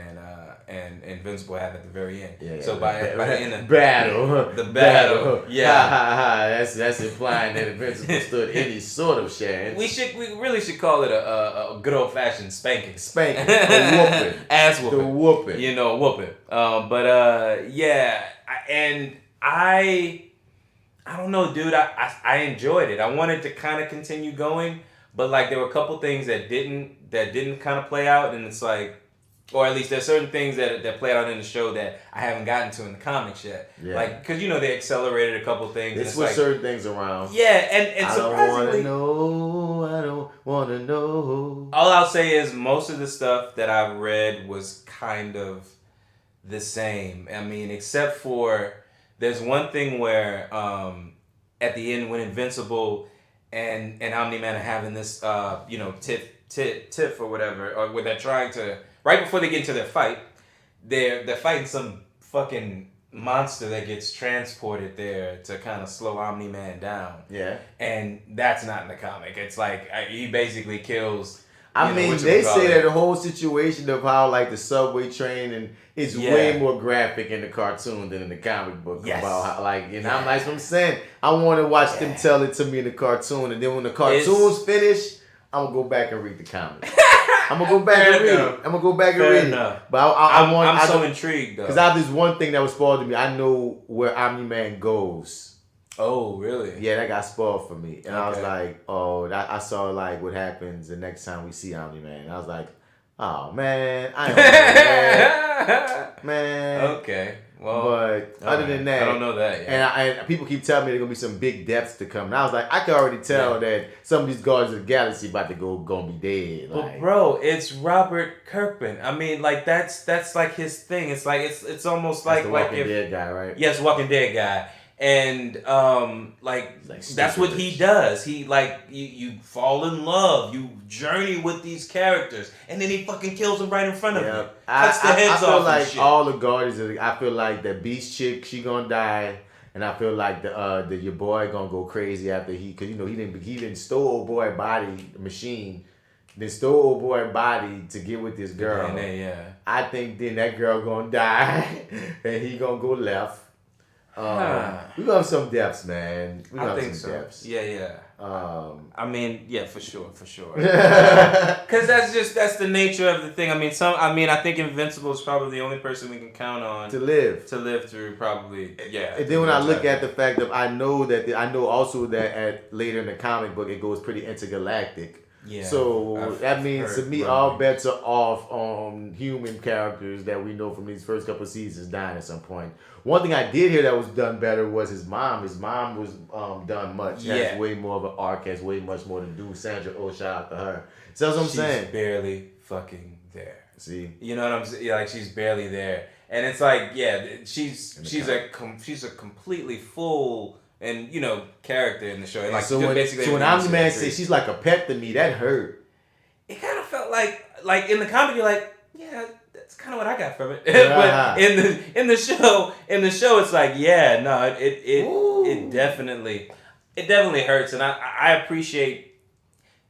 and Invincible have at the very end. Yeah, so by the end of the battle, yeah. That's implying that Invincible stood any sort of chance. We really should call it a good old fashioned spanking, a whooping, ass whooping, the whooping. Whooping. I don't know, dude. I enjoyed it. I wanted to kind of continue going, but like there were a couple things that didn't kind of play out, and it's like, or at least there's certain things that play out in the show that I haven't gotten to in the comics yet. Yeah. Like, because they accelerated a couple things. They switched certain things around. Yeah, and surprisingly, I don't want to know. All I'll say is most of the stuff that I've read was kind of the same. I mean, except for there's one thing where at the end when Invincible and Omni-Man are having this tiff or whatever, or when they're trying to, right before they get into their fight, they're fighting some fucking monster that gets transported there to kind of slow Omni-Man down. Yeah. And that's not in the comic. It's like he basically kills. They say that the whole situation of how like the subway train and it's way more graphic in the cartoon than in the comic book. Yes. About how I'm like I'm saying, I want to watch them tell it to me in the cartoon, and then when the cartoon's finished, I'm gonna go back and read the comics. I'm gonna go back and read it. But I'm so intrigued though. Because I have this one thing that was spoiled to me. I know where Omni-Man goes. Oh, really? Yeah, that got spoiled for me. And I was like, I saw like what happens the next time we see Omni-Man. And I was like, oh, man. I don't know, man. Okay. Well, but other than that, I don't know that yet. And people keep telling me there's going to be some big depths to come. And I was like, I can already tell that some of these Guardians of the Galaxy about to gonna be dead. But bro, it's Robert Kirkman. I mean, like that's like his thing. It's like it's almost that's like the Walking Dead guy, right? Yes, Walking Dead guy. And that's what he does. He you fall in love, you journey with these characters, and then he fucking kills them right in front of you. Cuts the heads off. I feel like and shit. all the Guardians. I feel like the Beast chick, she gonna die, and I feel like the your boy gonna go crazy after because he didn't stole old boy body machine. Then stole old boy body to get with this girl. I think then that girl gonna die, and he gonna go left. We gonna have some depths, man. I think so. Depths. Yeah. I mean, yeah, for sure. Because that's the nature of the thing. I think Invincible is probably the only person we can count on to live through probably. Yeah. And then when I look at the fact that I know also that later in the comic book it goes pretty intergalactic. Yeah. So that means to me all bets are off on human characters that we know from these first couple of seasons dying at some point. One thing I did hear that was done better was his mom. His mom was done much. Has way more of an arc, has way much more to do. Sandra shout out to her. So that's what I'm saying. She's barely fucking there. See? You know what I'm saying? Like she's barely there. And it's like, she's a completely full and character in the show. And like so when Omni-Man says she's like a pet to me, that hurt. It kind of felt like in the comic you're like, yeah, that's kind of what I got from it. But in the show it's like, yeah, no, it definitely hurts, and I appreciate.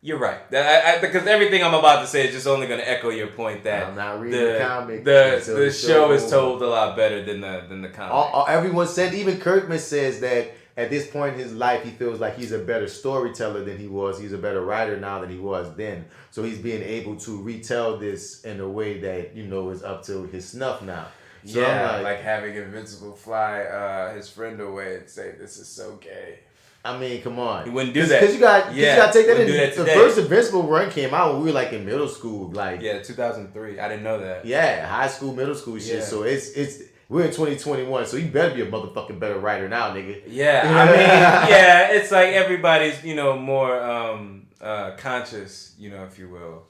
You're right. Because everything I'm about to say is just only going to echo your point that I'm not reading the comic. The show is told a lot better than the comic. Everyone said, even Kirkman says that at this point in his life, he feels like he's a better storyteller than he was. He's a better writer now than he was then. So he's being able to retell this in a way that, is up to his snuff now. So yeah, like having Invincible fly his friend away and say, this is so gay. I mean, come on. He wouldn't do that. Because you got to take that in. The first Invincible run came out when we were like in middle school. 2003. I didn't know that. Yeah, high school, middle school shit. Yeah. So we're in 2021, so you better be a motherfucking better writer now, nigga. Yeah, it's like everybody's, more conscious, if you will,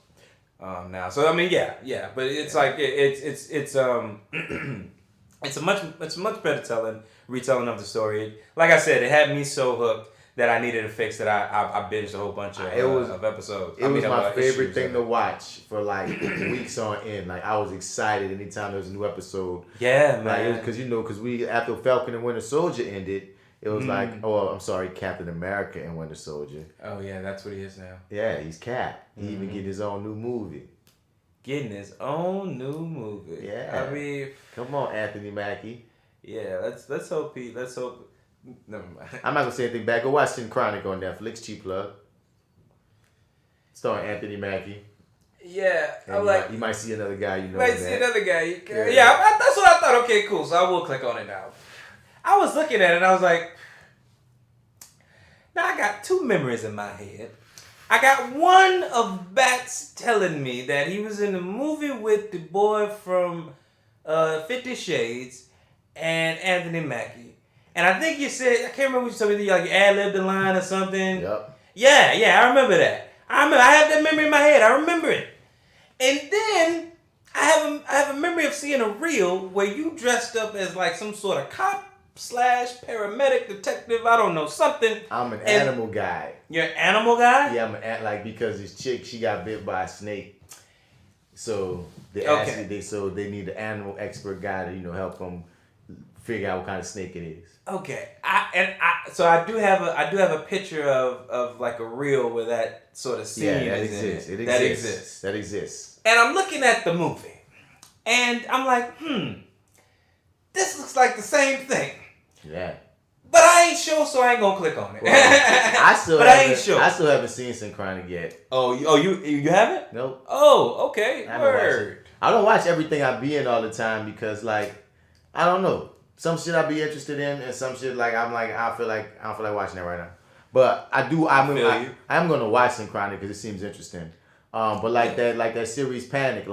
now. So yeah, but it's like it's a much better retelling of the story. Like I said, it had me so hooked that I needed to fix that I binged a whole bunch of episodes. It was my favorite thing to watch for like weeks on end. Like I was excited anytime there was a new episode. Yeah, man. Like, because we after Falcon and Winter Soldier ended, it was like, Captain America and Winter Soldier. Oh yeah, that's what he is now. Yeah, he's Cap. He even get his own new movie. Getting his own new movie. Yeah. I mean, come on, Anthony Mackie. Yeah, let's hope he. Let's hope. Never mind. I'm not gonna say anything back. Go watch Sin Chronic on Netflix. Cheap plug. Starring Anthony Mackie. Yeah, and you might see another guy. You know. Might see another guy. Yeah, that's what I thought. Okay, cool. So I will click on it now. I was looking at it and I was like, now I got two memories in my head. I got one of Bats telling me that he was in a movie with the boy from 50 Shades and Anthony Mackie. And I think you said, I can't remember what you told me, like you ad-libbed the line or something. Yep. Yeah, I remember that. I have that memory in my head. I remember it. And then I have a memory of seeing a reel where you dressed up as like some sort of cop / paramedic detective. I don't know, something. I'm an animal guy. You're an animal guy? Yeah, I'm because this chick, she got bit by a snake. So they they need an animal expert guy to help them figure out what kind of snake it is. Okay, I do have a picture of like a reel where that sort of scene is in it. That exists. And I'm looking at the movie, and I'm like, this looks like the same thing. Yeah. But I ain't sure, so I ain't gonna click on it. Well, I still haven't seen Synchronic yet. You haven't? Nope. Oh, okay. Word. I don't watch everything I be in all the time because I don't know. Some shit I be interested in, and some shit I don't feel like watching that right now. But I do. I'm gonna watch Synchronic because it seems interesting. But that series Panic,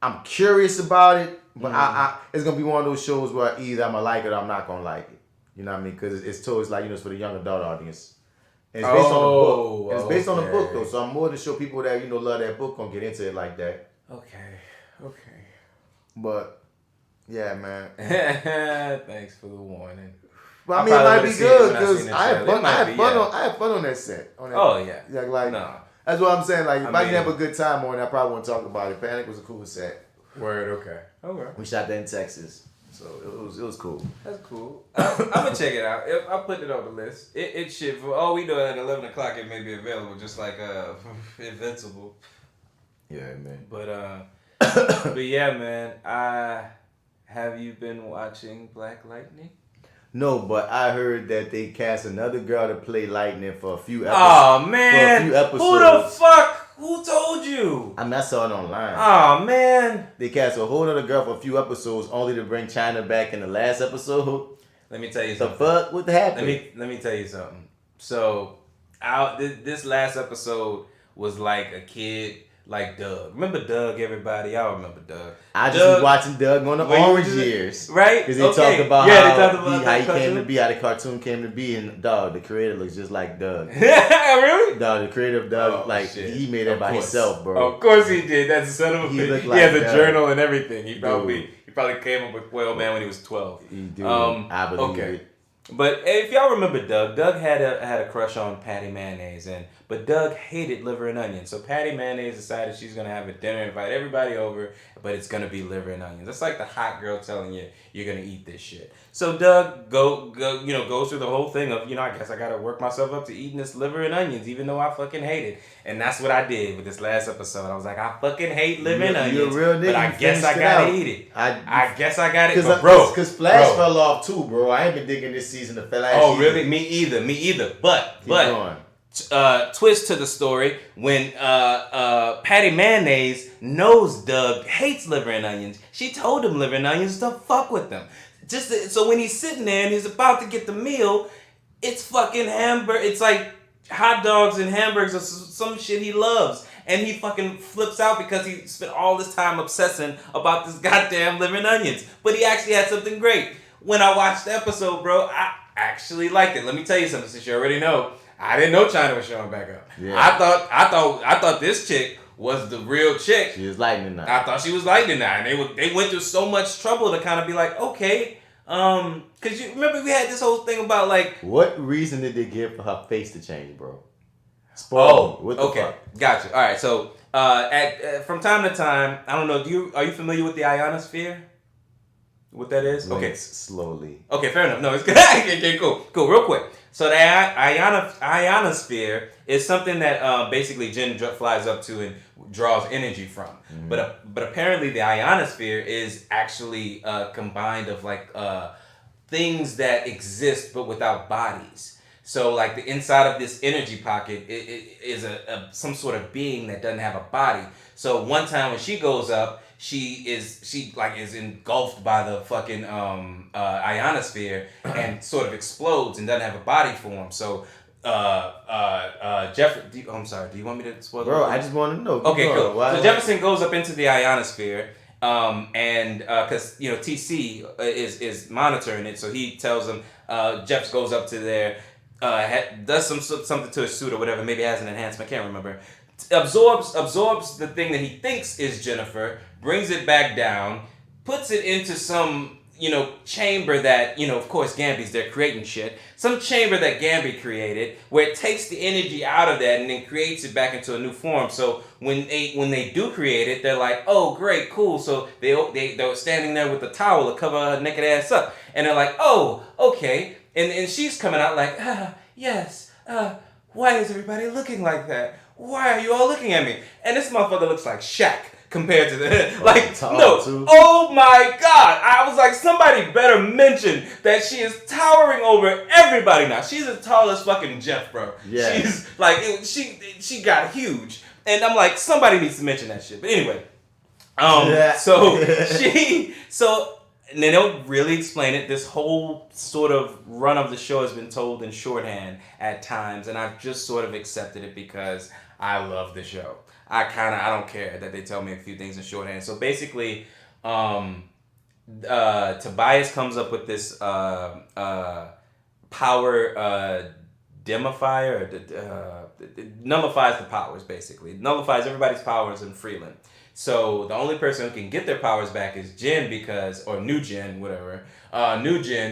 I'm curious about it, but it's gonna be one of those shows where either I'm gonna like it or I'm not gonna like it. You know what I mean? Because it's towards it's for the young adult audience. And it's based on the book. It's based on the book though, so I'm more to show people that love that book gonna get into it like that. Okay. But. Yeah, man. Thanks for the warning. But I mean, it might be good because I had fun on that set. Yeah. No. That's what I'm saying. If I didn't have a good time on it, I probably wouldn't talk about it. Panic was a cool set. Word. Okay. We shot that in Texas, so it was cool. That's cool. I'm gonna check it out. I'll put it on the list. It should. For all we know, at 11 o'clock, it may be available, just like Invincible. Yeah, man. But yeah, man. Have you been watching Black Lightning? No, but I heard that they cast another girl to play Lightning for a few episodes. Oh, man. For a few episodes. Who the fuck? Who told you? I saw it online. Oh, man. They cast a whole other girl for a few episodes only to bring China back in the last episode. Let me tell you something. The fuck? What happened? Let me tell you something. So, this last episode was like a kid... Like Doug. Remember Doug, everybody? Y'all remember Doug. I just was watching Doug on the Orange Years. Right? Because they talked about how he came to be, how the cartoon came to be, and the creator looks just like Doug. Really? The creator of Doug, he made it by himself, bro. Of course he did. That's a son of a bitch. He has a journal and everything. He probably came up with Man when he was 12. He did. I believe it. But if y'all remember Doug had a crush on Patty Mayonnaise, but Doug hated liver and onions. So Patty Mayonnaise decided she's gonna have a dinner, invite everybody over, but it's gonna be liver and onions. That's like the hot girl telling you you're gonna eat this shit. So Doug goes through the whole thing of I guess I gotta work myself up to eating this liver and onions, even though I fucking hate it. And that's what I did with this last episode. I was like, I fucking hate liver and onions, but I guess I gotta eat it. I guess I got it, because Flash fell off too, bro. I ain't been digging this season of Flash. Oh, really? Me either. But twist to the story, when Patty Mayonnaise knows Doug hates liver and onions, she told him liver and onions to fuck with them. So when he's sitting there and he's about to get the meal, it's fucking hamburger. It's like hot dogs and hamburgers or some shit he loves. And he fucking flips out because he spent all this time obsessing about this goddamn liver and onions. But he actually had something great. When I watched the episode, bro, I actually liked it. Let me tell you something, since you already know. I didn't know China was showing back up. Yeah. I thought this chick was the real chick. She was Lightning now. I thought she was Lightning now. And they went through so much trouble to kind of be like, okay, Cause you remember we had this whole thing about like. What reason did they give for her face to change, bro? Spoil. What the fuck? Gotcha. All right, so from time to time, I don't know. Are you familiar with the ionosphere? What that is? Okay, slowly. Okay, fair enough. No, it's good. Okay, cool. Real quick. So the ionosphere is something that basically Jin flies up to and draws energy from. Mm-hmm. But apparently the ionosphere is actually combined of like things that exist but without bodies. So like the inside of this energy pocket it is some sort of being that doesn't have a body. So one time when she goes up, she is engulfed by the fucking ionosphere and sort of explodes and doesn't have a body form. So I'm sorry, do you want me to spoil it? Bro, I just want to know. Okay, cool. So Jefferson goes up into the ionosphere and because TC is monitoring it, so he tells him Jeff goes up to there, does something to his suit or whatever, maybe has an enhancement, I can't remember. Absorbs the thing that he thinks is Jennifer, brings it back down, puts it into some, chamber that, of course Gambi's there creating shit. Some chamber that Gambi created where it takes the energy out of that and then creates it back into a new form. So when they do create it, they're like, oh, great, cool. So they're standing there with the towel to cover her naked ass up. And they're like, oh, okay. And she's coming out like, yes, why is everybody looking like that? Why are you all looking at me? And this motherfucker looks like Shaq compared to the oh my God. I was like, somebody better mention that she is towering over everybody now. She's as tall as fucking Jeff, bro. Yeah. She's like, she got huge. And I'm like, somebody needs to mention that shit. But anyway, and they don't really explain it. This whole sort of run of the show has been told in shorthand at times, and I've just sort of accepted it because I love the show. I don't care that they tell me a few things in shorthand. So basically, Tobias comes up with this power demifier. It nullifies the powers, basically. It nullifies everybody's powers in Freeland. So the only person who can get their powers back is Jin because New Jin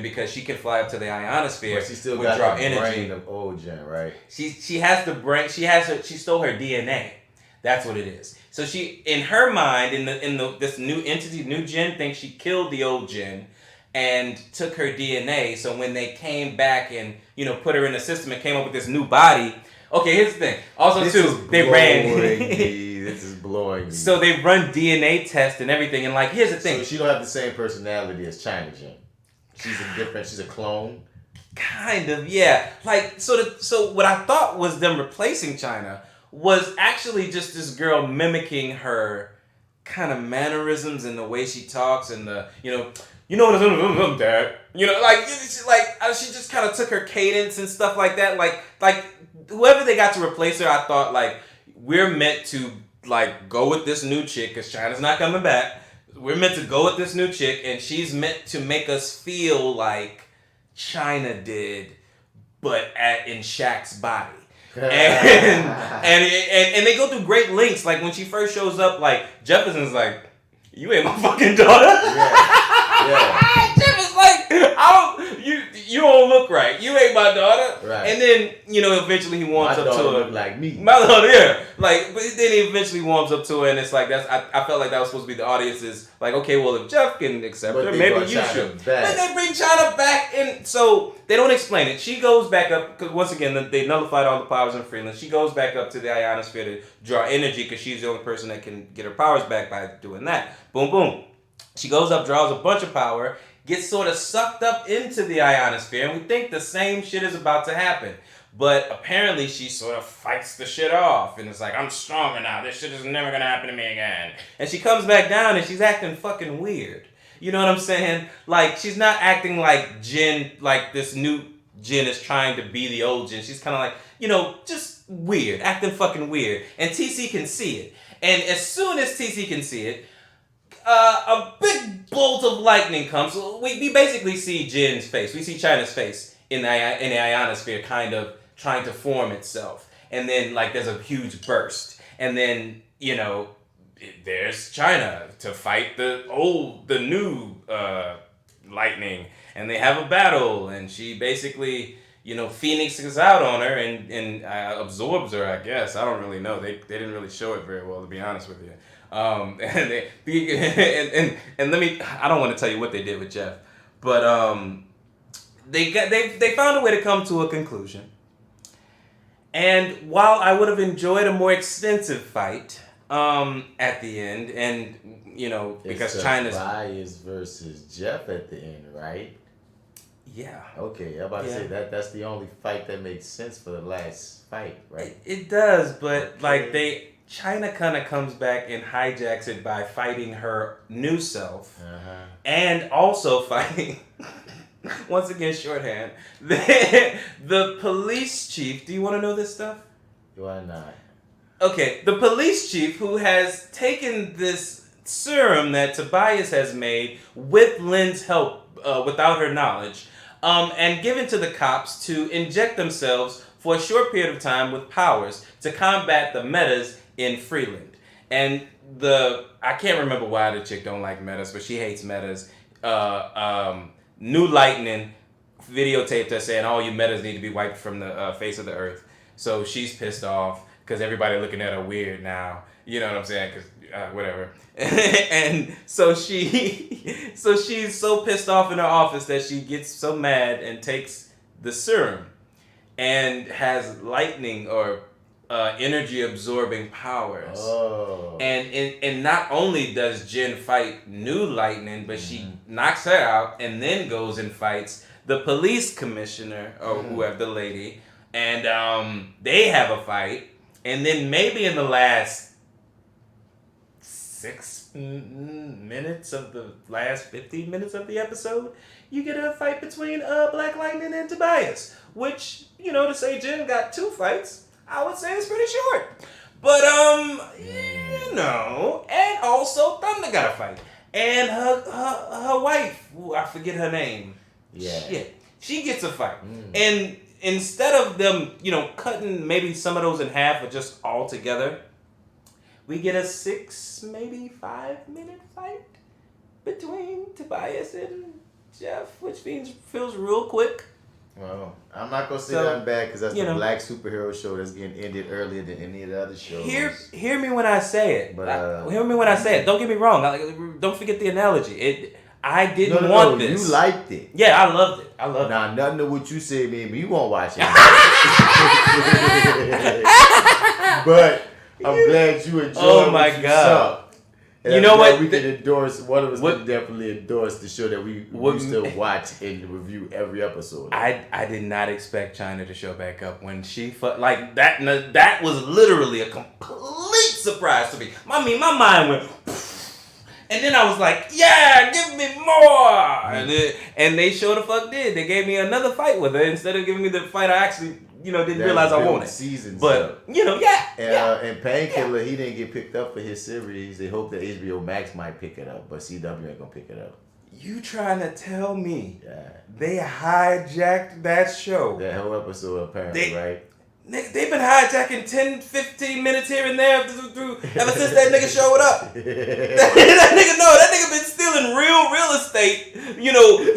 because she can fly up to the ionosphere. But she still got the brain of old Jin, right? She has the brain. She stole her DNA. That's what it is. So she, in her mind, this new entity, New Jin, thinks she killed the old Jin and took her DNA. So when they came back and put her in the system and came up with this new body. Okay, here's the thing. Also, they ran. This is blowing me. So they run DNA tests and everything, and like, here's the thing. So she don't have the same personality as China Jin. She's a clone. Kind of, yeah. Like, so what I thought was them replacing China was actually just this girl mimicking her kind of mannerisms and the way she talks and the, what I'm Dad. She just kind of took her cadence and stuff like that. Like whoever they got to replace her, I thought like we're meant to like go with this new chick because China's not coming back. We're meant to go with this new chick and she's meant to make us feel like China did, but in Shaq's body. and they go through great lengths. Like when she first shows up, like Jefferson's like, "You ain't my fucking daughter." Yeah. Jefferson's like, you don't look right. You ain't my daughter. Right. And then eventually he warms up to her. Look like me. My daughter, yeah. Like, but then he eventually warms up to her, and it's like I felt like that was supposed to be the audience's like, okay, well if Jeff can accept her, maybe you should. But they bring China back, and so they don't explain it. She goes back up because once again they nullified all the powers in Freeland. She goes back up to the ionosphere to draw energy because she's the only person that can get her powers back by doing that. Boom, boom. She goes up, draws a bunch of power, gets sort of sucked up into the ionosphere, and we think the same shit is about to happen. But apparently she sort of fights the shit off, and it's like, I'm stronger now. This shit is never gonna happen to me again. And she comes back down, and she's acting fucking weird. You know what I'm saying? Like, she's not acting like Jin, like this new Jin is trying to be the old Jin. She's kind of like, just weird, acting fucking weird. And TC can see it. And as soon as TC can see it, a big bolt of lightning comes. We basically see Jin's face. We see China's face in the ionosphere kind of trying to form itself. And then, there's a huge burst. And then, there's China to fight the new lightning, and they have a battle, and she basically, phoenixes out on her and absorbs her, I guess. I don't really know. They didn't really show it very well, to be honest with you. And let me, I don't want to tell you what they did with Jeff, but they found a way to come to a conclusion. And while I would have enjoyed a more extensive fight at the end, and because China's Tobias versus Jeff at the end, right? Yeah. Okay, I'm about to say that's the only fight that makes sense for the last fight, right? It does, but China kind of comes back and hijacks it by fighting her new self, and also fighting. Once again, shorthand. The police chief. Do you want to know this stuff? Why not? Okay, the police chief who has taken this serum that Tobias has made with Lynn's help, without her knowledge, and given to the cops to inject themselves for a short period of time with powers to combat the metas in Freeland. And I can't remember why the chick don't like metas, but she hates metas. New Lightning videotaped her saying all you metas need to be wiped from the face of the earth. So she's pissed off because everybody looking at her weird now. You know what I'm saying? Because whatever. And so she's so pissed off in her office that she gets so mad and takes the serum and has lightning or energy absorbing powers. Oh. And not only does Jen fight New Lightning, but she knocks her out and then goes and fights the police commissioner or whoever, the lady, and they have a fight. And then maybe in the last 6 minutes of the last 15 minutes of the episode, you get a fight between Black Lightning and Tobias, which, to say Jen got 2 fights, I would say it's pretty short. But, and also Thunder got a fight. And her wife, I forget her name. Yeah. Shit. She gets a fight. And instead of them, cutting maybe some of those in half or just all together, we get a 6, maybe 5 minute fight between Tobias and Jeff, which feels real quick. Well, I'm not going to say nothing bad because that's the black superhero show that's getting ended earlier than any of the other shows. Hear me when I say it. But hear me when I say it. Don't get me wrong. Don't forget the analogy. I didn't want this. You liked it. Yeah, I loved it. Now, nothing of what you said, baby, you won't watch it. But I'm glad you enjoyed it. Oh, my God. And you know what? We can endorse, one of us can definitely endorse the show that we still watch and review every episode. I did not expect China to show back up when she like that. That was literally a complete surprise to me. I mean, my mind went, and then I was like, yeah, give me more. And they sure the fuck did. They gave me another fight with her instead of giving me the fight I actually didn't realize I wanted. Seasons, but and Painkiller, he didn't get picked up for his series. They hope that HBO Max might pick it up, but CW ain't gonna pick it up. You trying to tell me they hijacked that show? That whole episode, apparently, right? They've been hijacking 10, 15 minutes here and there through ever since that nigga showed up. that nigga been stealing real estate,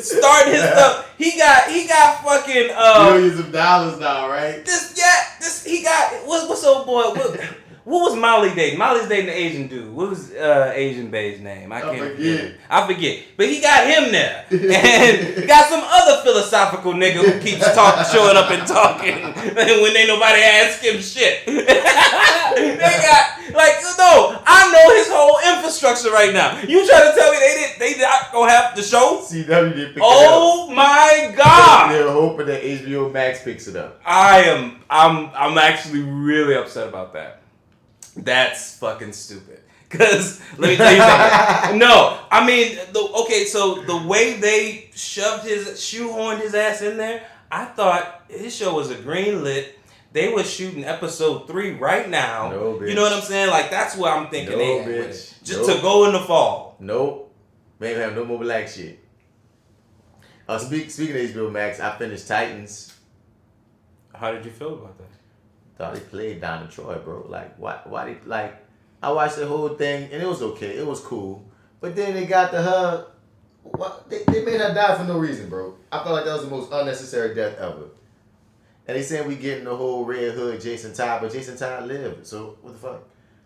starting his stuff. He got fucking millions of dollars now, right? He got what's old boy? What was Molly dating? Molly's dating the Asian dude. What was Asian bae's name? I forget. But he got him there. And got some other philosophical nigga who keeps showing up and talking when ain't nobody ask him shit. I know his whole infrastructure right now. You trying to tell me they not gonna have the show? CW didn't pick it up. Oh my God! They're hoping that HBO Max picks it up. I'm actually really upset about that. That's fucking stupid. Cause let me tell you something. No, I mean, so the way they shoehorned his ass in there, I thought his show was a green lit. They were shooting episode 3 right now. No, bitch. You know what I'm saying? Like that's what I'm thinking. No, bitch. Just to go in the fall. Nope. Maybe have no more black shit. Speaking of HBO Max, I finished Titans. How did you feel about that? Thought he played down in Troy, bro. Like, why I watched the whole thing, and it was okay. It was cool. But then they got to her. What? They made her die for no reason, bro. I felt like that was the most unnecessary death ever. And they saying we getting the whole Red Hood Jason Todd, but Jason Todd lived. So what the fuck?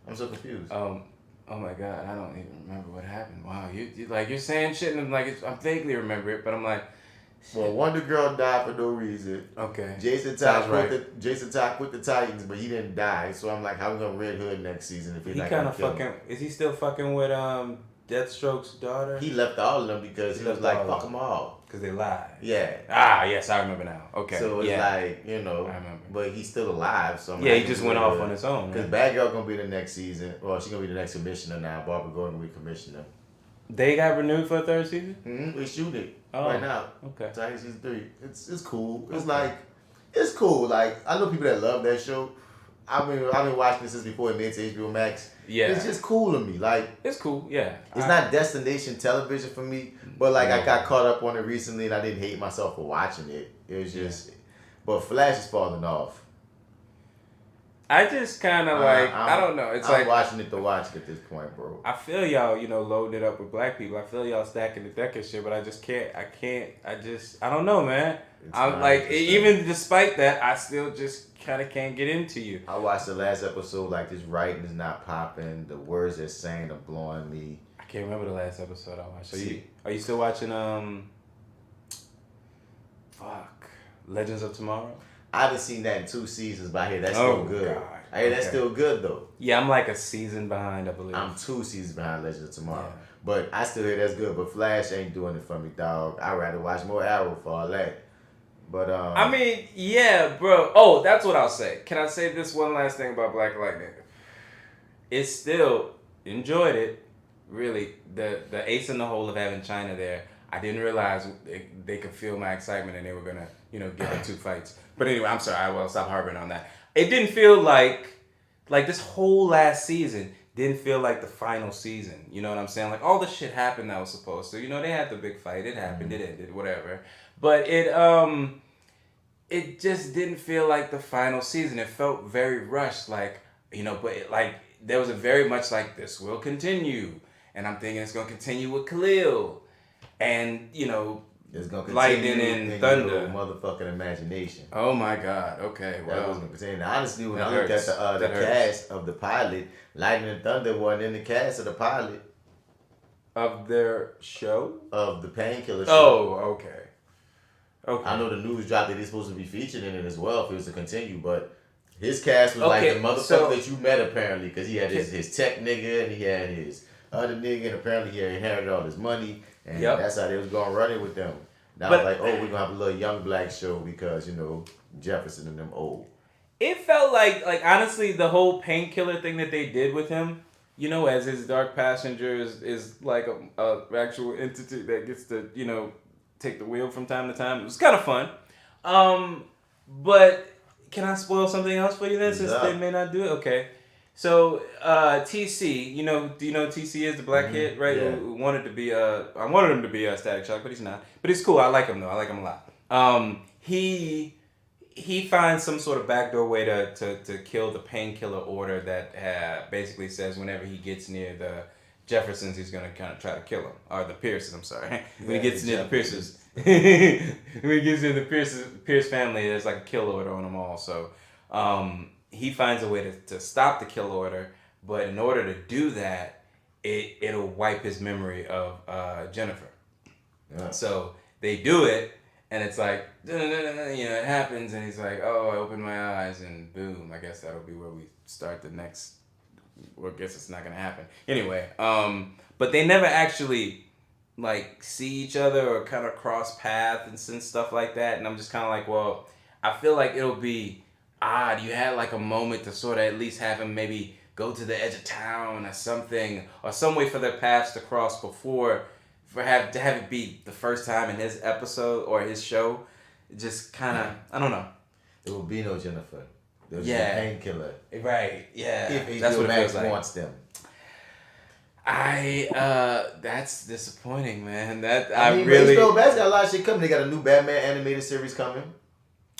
I'm so confused. Oh my God, I don't even remember what happened. Wow, you like you're saying shit and I'm like I vaguely remember it, but I'm like, well, Wonder Girl died for no reason. Okay. Jason Todd quit the Titans, but he didn't die. So I'm like, how we gonna Red Hood next season if he's not gonna kill him? Is he still fucking with Deathstroke's daughter? He left all of them because he was like, fuck them all. Because they lied. Yeah. Ah, yes, I remember now. Okay. So it's like, you know, I remember. but he's still alive. So I'm he just went off on his own. Because Bad Girl gonna be the next season. Well, she's gonna be the next commissioner now. Barbara Gordon will be commissioner. They got renewed for a third season? Mm-hmm. We shoot it right now. Okay. Titans season 3. It's cool. It's like, it's cool. Like, I know people that love that show. I've been watching this since before it made to HBO Max. Yeah. It's just cool to me. Like, it's cool, yeah. It's not destination television for me, but like I got caught up on it recently and I didn't hate myself for watching it. It was just, but Flash is falling off. I just kind of I don't know. It's I'm watching it to watch it at this point, bro. I feel y'all, loading it up with black people. I feel y'all stacking the deck and shit, but I just can't. I don't know, man. I'm like, even despite that, I still just kind of can't get into you. I watched the last episode, like this writing is not popping. The words they're saying are blowing me. I can't remember the last episode I watched. Are you still watching, Legends of Tomorrow? I haven't seen that in 2 seasons, but I hear that's still good. God. I hear that's still good, though. Yeah, I'm like a season behind, I believe. I'm 2 seasons behind Legends of Tomorrow. Yeah. But I still hear that's good. But Flash ain't doing it for me, dog. I'd rather watch more Arrow for all that. But, I mean, yeah, bro. Oh, that's what I'll say. Can I say this one last thing about Black Lightning? It's still, enjoyed it, really. The ace in the hole of having China there, I didn't realize they could feel my excitement and they were going to, give her 2 fights. But anyway, I'm sorry. I will stop harping on that. It didn't feel like this whole last season didn't feel like the final season. You know what I'm saying? Like all the shit happened that was supposed to. They had the big fight. It happened. It ended. Whatever. But it just didn't feel like the final season. It felt very rushed. Like but there was a very much like this will continue, and I'm thinking it's gonna continue with Khalil, and it's gonna continue lightning and thunder. Your motherfucking imagination. Oh my God. Okay. Well, that was gonna continue. Honestly, when I looked at the cast of the pilot, Lightning and Thunder wasn't in the cast of the pilot. Of their show? Of the Painkiller show. Oh, okay. Okay. I know the news dropped that he's supposed to be featured in it as well if it was to continue, but his cast was like the motherfucker that you met apparently, because he had his tech nigga and he had his other nigga, and apparently he inherited all his money. And that's how they was going to run it with them. Now I was like, we're going to have a little young black show because, Jefferson and them old. It felt like honestly, the whole Painkiller thing that they did with him, as his dark passenger is like a actual entity that gets to, take the wheel from time to time. It was kind of fun. But can I spoil something else for you then, since they may not do it? Okay. So TC, do you know TC is the black kid, right? Yeah. Who wanted to be I wanted him to be a Static Shock, but he's not. But he's cool. I like him though. I like him a lot. He finds some sort of backdoor way to kill the Painkiller order that basically says whenever he gets near the Jeffersons, he's gonna kind of try to kill him, or the Pierces. I'm sorry. When he gets near the Pierces, when he gets near the Pierce family, there's like a kill order on them all. So. He finds a way to stop the kill order, but in order to do that, it'll wipe his memory of Jennifer. Yeah. So they do it, and it's like, it happens, and he's like, oh, I opened my eyes, and boom, I guess that'll be where we start the next, well, I guess it's not going to happen. Anyway, but they never actually, see each other or kind of cross paths and stuff like that, and I'm just kind of like, well, I feel like it'll be odd. You had a moment to sort of at least have him maybe go to the edge of town or something, or some way for their paths to cross before, to have it be the first time in his episode or his show. Just kind of, I don't know. There will be no Jennifer. There's no Painkiller. Right, yeah. If HBO Max wants them. That's disappointing, man. I mean, HBO Max got a lot of shit coming. They got a new Batman animated series coming.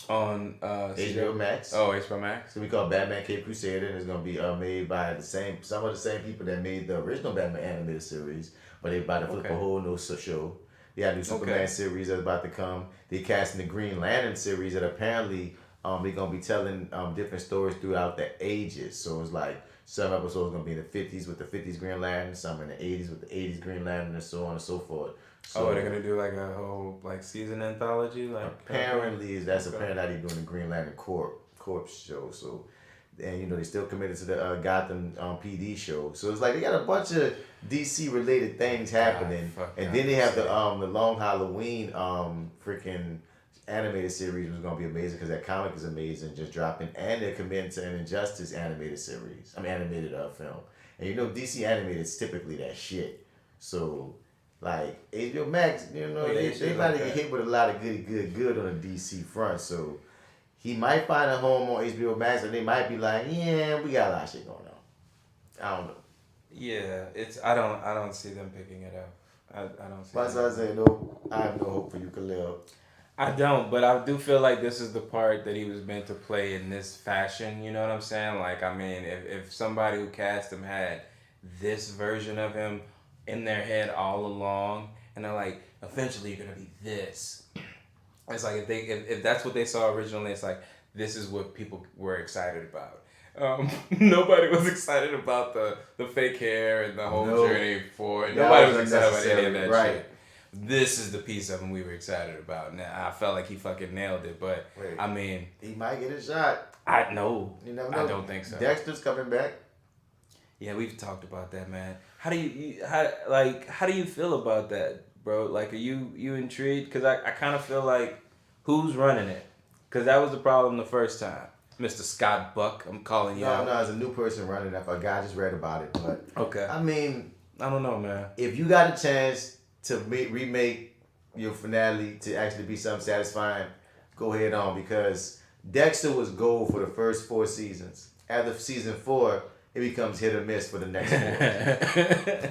On HBO Max. Oh, HBO Max. So we call Batman Cape Crusader, and it's gonna be made by some of the same people that made the original Batman animated series, but they about to flip a whole new show. They have a new Superman series that's about to come. They casting the Green Lantern series that apparently they're gonna be telling different stories throughout the ages. So it's like some episodes gonna be in the 50s with the 50s Green Lantern, some in the 80s with the 80s Green Lantern, and so on and so forth. So they're gonna do like a whole like season anthology, like apparently apparently how they doing the Green Lantern Corps show. So, and you know they still committed to the Gotham PD show. So it's like they got a bunch of DC related things happening, and then they have the Long Halloween freaking animated series was gonna be amazing because that comic is amazing, just dropping, and they're committing to an Injustice animated series. animated film, and you know DC animated is typically that shit. So. Like HBO Max, you know, they about to get hit with a lot of good on the DC front. So he might find a home on HBO Max, and they might be like, yeah, we got a lot of shit going on. I don't know. Yeah, I don't see them picking it up. I don't see. That's why I say no. I have no hope for you, Khalil. I don't, but I do feel like this is the part that he was meant to play in this fashion. You know what I'm saying? Like, I mean, if somebody who cast him had this version of him in their head all along, and they're like, eventually you're gonna be this. It's like if that's what they saw originally, it's like this is what people were excited about. Nobody was excited about the fake hair and the whole journey for it. Nobody was excited about any of that shit. This is the piece of him we were excited about. Now I felt like he fucking nailed it, but I mean, he might get a shot. I know. You never know. I don't think so. Dexter's coming back. Yeah, we've talked about that, man. How do you feel about that, bro? Like, are you intrigued? Because I kind of feel like who's running it? Because that was the problem the first time. Mr. Scott Buck, I'm calling you out. No, it's a new person running that. A guy just read about it, but okay. I mean, I don't know, man. If you got a chance to remake your finale to actually be something satisfying, go ahead on, because Dexter was gold for the first 4 seasons. After season 4, it becomes hit or miss for the next 4.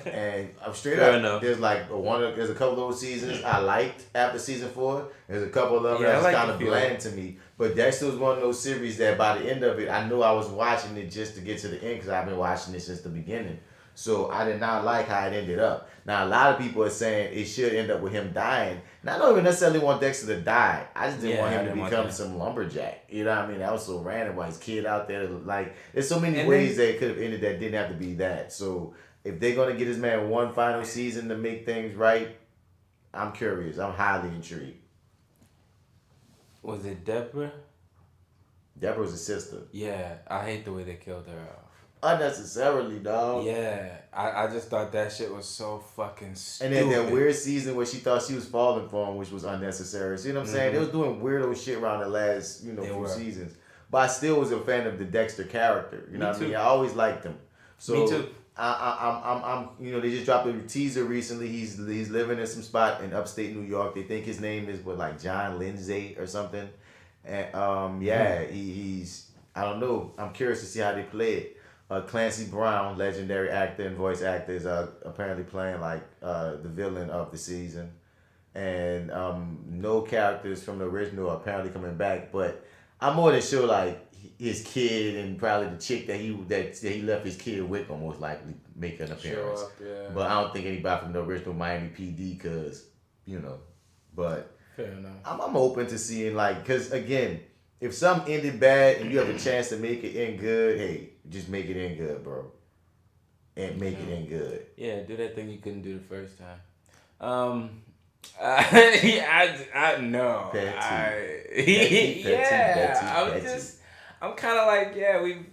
And I'm straight Fair up. Enough. There's there's a couple of those seasons I liked after season 4. There's a couple of them that's kind of bland to me. But Dexter was one of those series that by the end of it, I knew I was watching it just to get to the end because I've been watching it since the beginning. So I did not like how it ended up. Now, a lot of people are saying it should end up with him dying. And I don't even necessarily want Dexter to die. I just didn't want him to become some lumberjack. You know what I mean? That was so random. Why his kid out there, like, there's so many ways that it could have ended that didn't have to be that. So if they're going to get this man one final season to make things right, I'm curious. I'm highly intrigued. Was it Deborah? Deborah's a sister. Yeah, I hate the way they killed her off. Unnecessarily, dog. Yeah, I just thought that shit was so fucking stupid. And then that weird season where she thought she was falling for him, which was unnecessary. See what I'm saying? They was doing weirdo shit around the last, few seasons. But I still was a fan of the Dexter character. You know what I mean? I always liked him. So Me too. I'm they just dropped a teaser recently. He's living in some spot in upstate New York. They think his name is John Lindsay or something. And he's I don't know. I'm curious to see how they play it. Clancy Brown, legendary actor and voice actor, is apparently playing the villain of the season, and no characters from the original are apparently coming back. But I'm more than sure his kid and probably the chick that he left his kid with will most likely make an appearance. Show up, yeah. But I don't think anybody from the original Miami PD, because But fair enough. I'm open to seeing because again, if something ended bad and you have a chance to make it end good, hey, just make it end good, bro. And make it end good. Yeah, do that thing you couldn't do the first time. I know. I'm kind of like,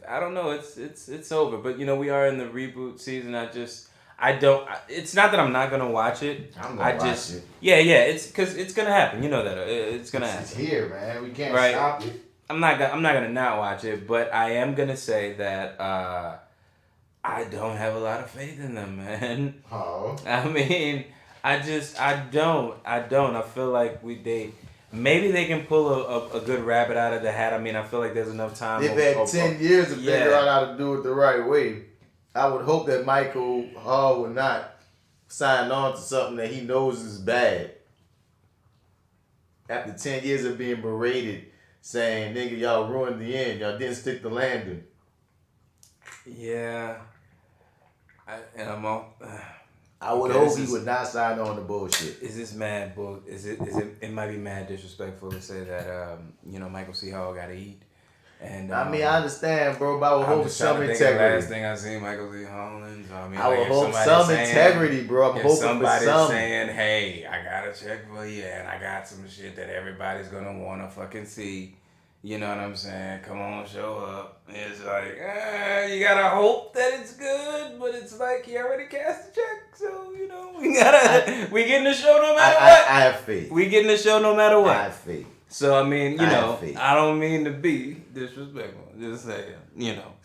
I don't know. It's over. But we are in the reboot season. It's not that I'm not gonna watch it. I'm gonna watch it. Yeah. It's because it's gonna happen. You know that it's gonna happen. It's here, man. We can't stop it. I'm not gonna not watch it, but I am gonna say that I don't have a lot of faith in them, man. Oh. I mean, I don't. I feel like maybe they can pull a good rabbit out of the hat. I mean, I feel like there's enough time. They've had 10 years to figure out how to do it the right way. I would hope that Michael Hall would not sign on to something that he knows is bad. After 10 years of being berated, saying, nigga, y'all ruined the end. Y'all didn't stick the landing. Yeah. I would hope he would not sign on the bullshit. Is this mad bull? It might be mad disrespectful to say that Michael C. Hall got to eat. And I mean, I understand, bro, but I would hope some integrity. The last thing I seen Michael C. Holland. So, I mean, I would hope some integrity, bro. I'm hoping somebody for some. saying, "Hey, I got a check for you, and I got some shit that everybody's gonna want to fucking see." You know what I'm saying? Come on, show up. It's like, you gotta hope that it's good, but it's like he already cast the check, so we getting the show no matter what. I have faith. We getting the show no matter what. I have faith. So I mean, I don't mean to be disrespectful. Just saying,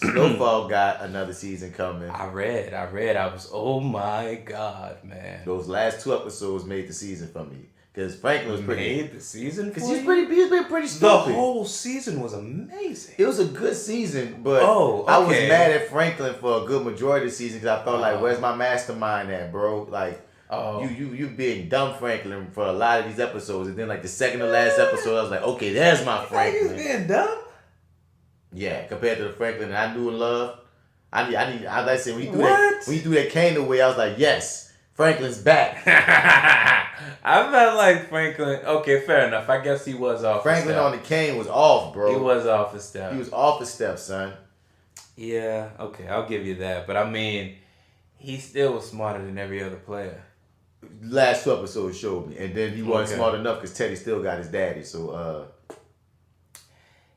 SnowFall got another season coming. I read. I was, oh my God, man. Those last 2 episodes made the season for me. Because Franklin was pretty. Made the season? Because he's been pretty stupid. The whole season was amazing. It was a good season, but okay. I was mad at Franklin for a good majority of the season because I felt like, where's my mastermind at, bro? Like, you being dumb Franklin for a lot of these episodes, and then like the second to last episode, I was like, okay, there's my Franklin. You was being dumb? Yeah, compared to the Franklin that I knew and loved. I like I said, when you threw that cane away, I was like, yes, Franklin's back. I felt like Franklin. Okay, fair enough. I guess he was off. Franklin on the cane was off, bro. He was off his step. He was off his step, son. Yeah, okay, I'll give you that. But I mean, he still was smarter than every other player. Last 2 episodes showed me, and then he wasn't smart enough because Teddy still got his daddy. So,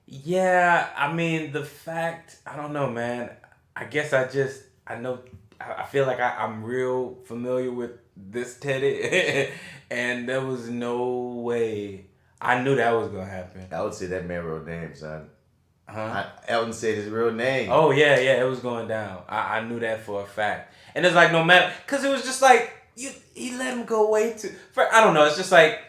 yeah, I mean the fact. I don't know, man. I guess I know. I feel like I'm real familiar with this Teddy, and there was no way I knew that was gonna happen. I would say that man real name, son. Huh? Elton said his real name. Oh yeah, it was going down. I knew that for a fact, and it's like no matter, cause it was just like he let him go way too. I don't know. It's just like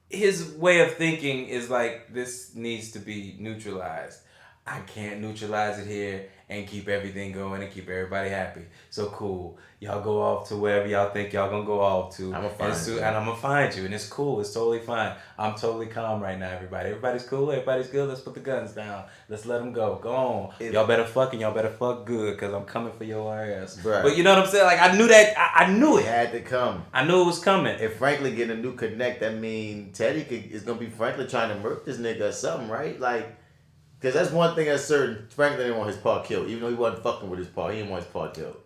his way of thinking is like this needs to be neutralized. I can't neutralize it here and keep everything going and keep everybody happy. So cool. Y'all go off to wherever y'all think y'all gonna go off to. I'm gonna find you. And I'm gonna find you. And it's cool. It's totally fine. I'm totally calm right now, everybody. Everybody's cool. Everybody's good. Let's put the guns down. Let's let them go. Go on. Y'all better fuck and y'all better fuck good because I'm coming for your ass. Right. But you know what I'm saying? Like, I knew that. I knew it. It had to come. I knew it was coming. If Franklin get a new connect, that mean Teddy is gonna be Franklin trying to murk this nigga or something, right? Like, because that's one thing that's certain. Franklin didn't want his paw killed. Even though he wasn't fucking with his paw, he didn't want his paw killed.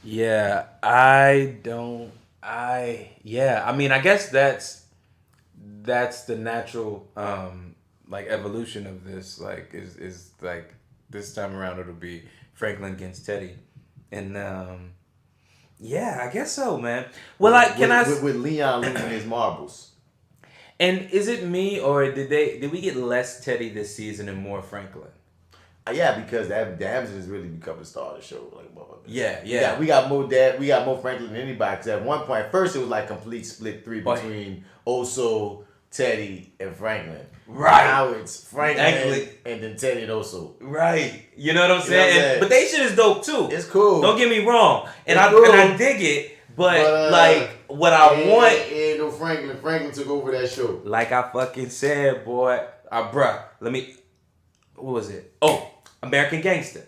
Yeah, I mean, I guess that's the natural like evolution of this. Like is like this time around it'll be Franklin against Teddy, and yeah, I guess so, man. Well, with Leon losing his marbles. And is it me or did we get less Teddy this season and more Franklin? Yeah, because that Damson has really become the star of the show. Like, yeah. We got more Franklin than anybody. Because at one point, at first it was like complete split 3 between Oso, Teddy, and Franklin. Right. Now it's Franklin and then Teddy and Oso. Right. You know what I'm saying? But they shit is dope too. It's cool. Don't get me wrong. And I dig it. But like what I want. Ain't no Franklin. Franklin took over that show. Like I fucking said, boy. Bruh. What was it? Oh, American Gangster.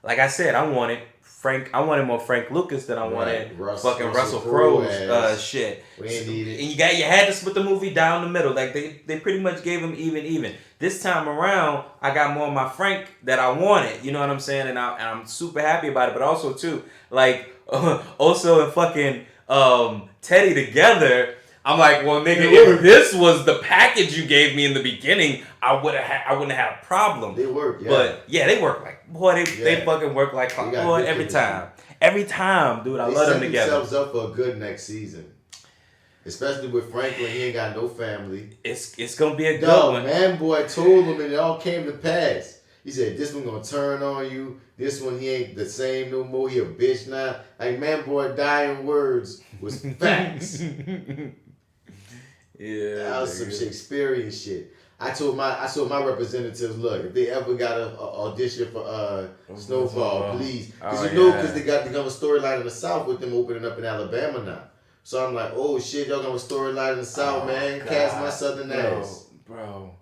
Like I said, I wanted more Frank Lucas than I wanted Russell Crowe's shit. We ain't need it. And you had to split the movie down the middle. Like they pretty much gave him even. This time around, I got more of my Frank that I wanted. You know what I'm saying? And I'm super happy about it. But also too, like also and fucking Teddy together. I'm like, well, nigga, if this was the package you gave me in the beginning, I wouldn't have had a problem. They work, yeah. But yeah, they work like they fucking work like boy every time. Every time, dude. I love them together. They set themselves up for a good next season. Especially with Franklin, he ain't got no family. It's gonna be a good one. Man, boy told him and it all came to pass. He said, this one gonna turn on you. This one, he ain't the same no more. He a bitch now. Like, man, boy, dying words was facts. Yeah, that was some Shakespearean shit. I told my representatives, look, if they ever got an audition for SnowFall, please, because because they got a storyline in the South with them opening up in Alabama now. So I'm like, oh shit, y'all got a storyline in the South, man. God. Cast my Southern ass, bro.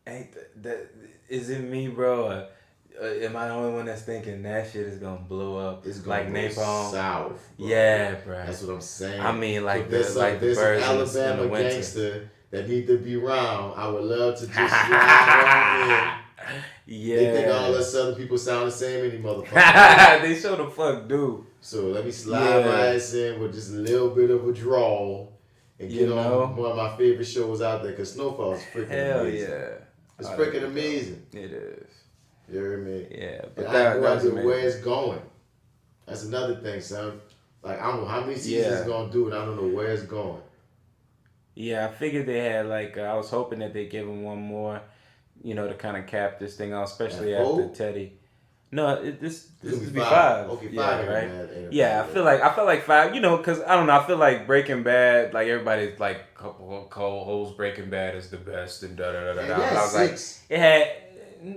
Ain't that is it me, bro? Am I the only one that's thinking that shit is gonna blow up? It's gonna like go napalm. south. Bro. Yeah, bro. That's what I'm saying. I mean, like there's the birds Alabama in the winter. gangster that need to be around. I would love to just slide on in. Yeah. They think all us Southern people sound the same, any motherfucker. They sure the fuck do. So let me slide my ass in with just a little bit of a drawl and get on one of my favorite shows out there, because SnowFall is freaking amazing. Yeah. It's freaking amazing. It is. You hear me? Yeah. But I have no idea where it's going. That's another thing, son. Like, I don't know how many seasons it's going to do, and I don't know where it's going. Yeah, I figured they had, like, I was hoping that they give him one more, you know, to kind of cap this thing off, especially after Teddy. No, this would be 5. Okay, 5, yeah, right? Yeah, I felt like 5, you know, because, I don't know, I feel like Breaking Bad, like, everybody's, like, co-host Breaking Bad is the best, and da-da-da-da-da. And I was 6. Like, it had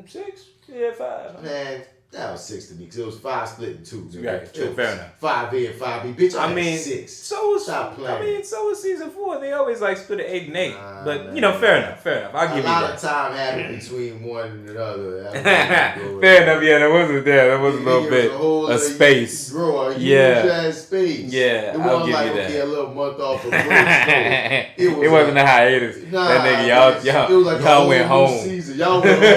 6? Yeah, 5. Man, that was 6 to me, because it was 5 split in 2. Right, true, fair enough. 5A and 5B. Bitch, I mean, 6. So was season 4. They always like split it 8 and 8. But you know, fair enough. I'll give you that. A lot of time happened between one and another. Fair enough. Yeah, there was a little bit of space. Space. Yeah, it I'll wasn't give like you that. Okay, a little month off of break. It wasn't a hiatus. That nigga, y'all went home. Season. Y'all went home.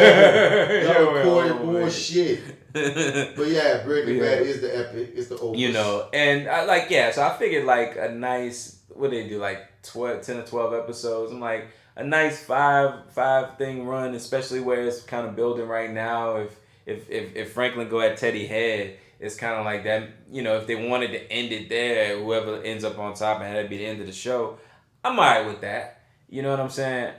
Y'all recorded more shit. But yeah, Breaking Bad is the epic. It's the oldest. You know, and I so I figured like a nice, what they do, like 10 or 12 episodes. I'm like, a nice five thing run, especially where it's kind of building right now. If Franklin go at Teddy head, it's kind of like that. You know, if they wanted to end it there, whoever ends up on top and had it be the end of the show, I'm alright with that. You know what I'm saying?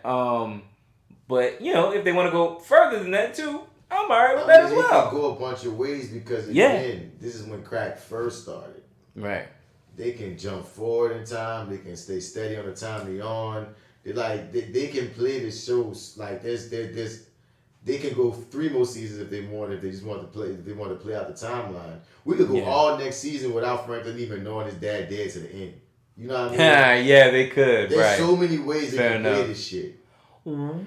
But you know, if they want to go further than that too, I'm alright with that as well. They can go a bunch of ways, because again, this is when crack first started. Right. They can jump forward in time. They can stay steady on the time they on. They can play the shows like there's they can go 3 more seasons if they want. If they just want to play, if they want to play out the timeline. We could go all next season without Franklin even knowing his dad dead to the end. You know what I mean? Yeah, they could. There's so many ways they can play this shit. Well,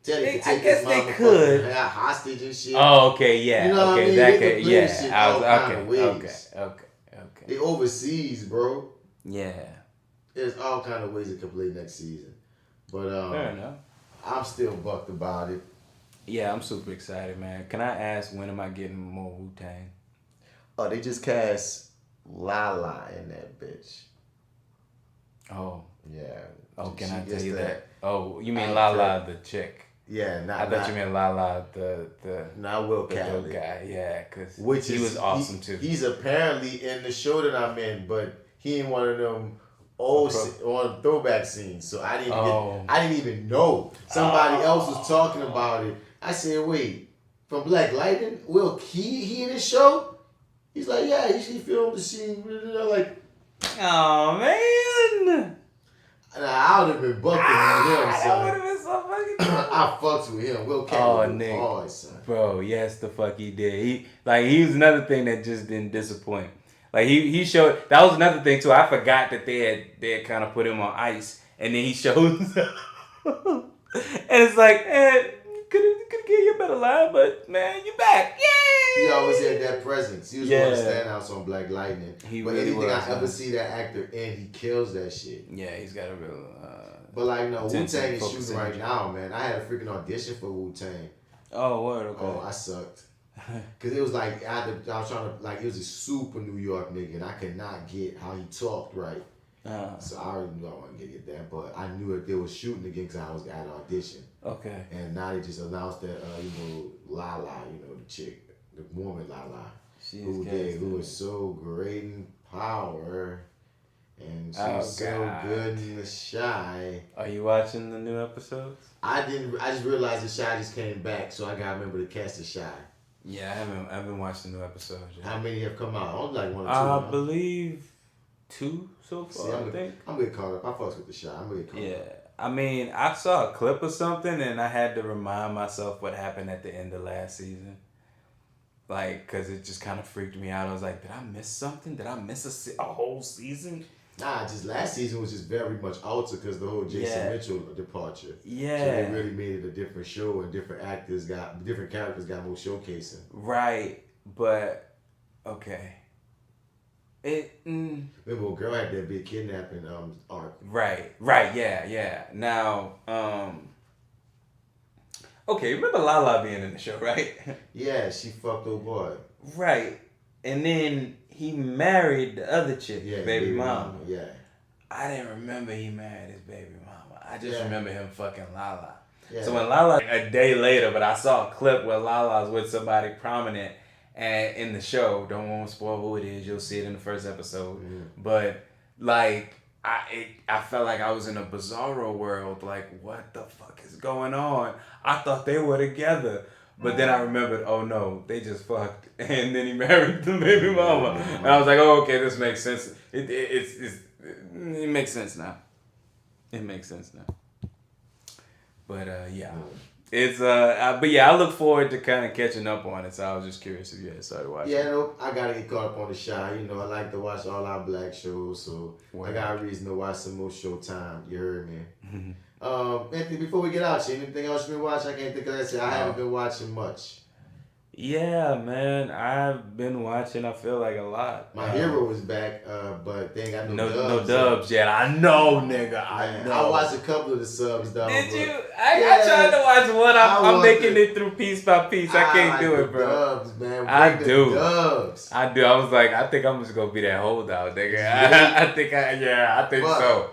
Teddy I guess they could. Hostage and shit. Oh, okay, yeah. You know okay, what I mean? that they could, can play shit all kind of ways. Okay. They overseas, bro. Yeah. There's all kind of ways it can play next season. But fair enough. I'm still bucked about it. Yeah, I'm super excited, man. Can I ask, when am I getting more Wu-Tang? Oh, they just cast Lala in that bitch. Oh. Yeah. Oh, can I tell you that? Oh, you mean Lala the chick? Yeah, I thought you meant Lala the not Will the Cali guy. Yeah, because he was awesome too. He's apparently in the show that I'm in, but he in one of them old throwback scenes. So I didn't even know. Somebody else was talking about it. I said, wait, from Black Lightning, Will he in this show? He's like, yeah, he filmed the scene. Like, oh man. I would have been bucking with him, son. That would have been so fucking cool. I fucks with him. Will Cali hard, son. Bro, yes, the fuck he did. He was another thing that just didn't disappoint. Like he showed, that was another thing too. I forgot that they had kind of put him on ice, and then he shows and it's like, could give you a better line, but man, you back. Yay! He always had that presence. He was one of the standouts on Black Lightning. But really anything was, I ever see that actor in, he kills that shit. Yeah, he's got a real. But like, no, Wu-Tang is shooting right now, man. I had a freaking audition for Wu-Tang. Oh, word, okay. Oh, I sucked. Cause it was like I was trying to like, it was a super New York nigga, and I could not get how he talked right. So I already knew I wasn't gonna get that, but I knew that they were shooting again because I was at an audition. Okay. And now they just announced that Lala, the chick, the woman Lala, who was so great in Power, and she was so good in The Shy. Are you watching the new episodes? I just realized The Shy just came back, so I gotta remember to catch The Shy. Yeah, I haven't watched the new episodes yet. How many have come out? Only like 1 or 2. I believe 2 so far. See, I think I'm getting caught up. I fucks with The Shy. I'm getting caught up. Yeah. I mean, I saw a clip of something and I had to remind myself what happened at the end of last season. Like, because it just kind of freaked me out. I was like, did I miss something? Did I miss a whole season? Nah, just last season was just very much altered because the whole Jason Mitchell departure. Yeah. So they really made it a different show, and different characters got more showcasing. Right, but okay. Remember, a girl had that big kidnapping arc. Right, yeah. Now, okay, remember Lala being in the show, right? Yeah, she fucked old boy. Right, and then he married the other chick, baby mama. Yeah. I didn't remember he married his baby mama. I just remember him fucking Lala. Yeah. So when Lala, a day later, but I saw a clip where Lala's with somebody prominent and in the show. Don't want to spoil who it is. You'll see it in the first episode. But like, I felt like I was in a bizarro world. Like, what the fuck is going on? I thought they were together. But then I remembered, oh no, they just fucked. And then he married the baby mama. And I was like, oh, okay, this makes sense. It makes sense now. It makes sense now. But it's but yeah, I look forward to kind of catching up on it. So I was just curious if you had started watching. Yeah, no, I gotta get caught up on the Shy. You know, I like to watch all our black shows, so I got a reason to watch some more Showtime. You heard me. Anthony, before we get out, anything else you been watching? I can't think of that. I haven't been watching much. Yeah, man, I've been watching. I feel like a lot. My Hero is back, but they ain't got no dubs. No dubs yet. I know, nigga. I know. I watched a couple of the subs, though. Did you? I tried to watch one. I'm making it through piece by piece. I can't do it, bro. Dubs, man. I do. Dubs. I do. I was like, I think I'm just gonna be that holdout, nigga. I think so.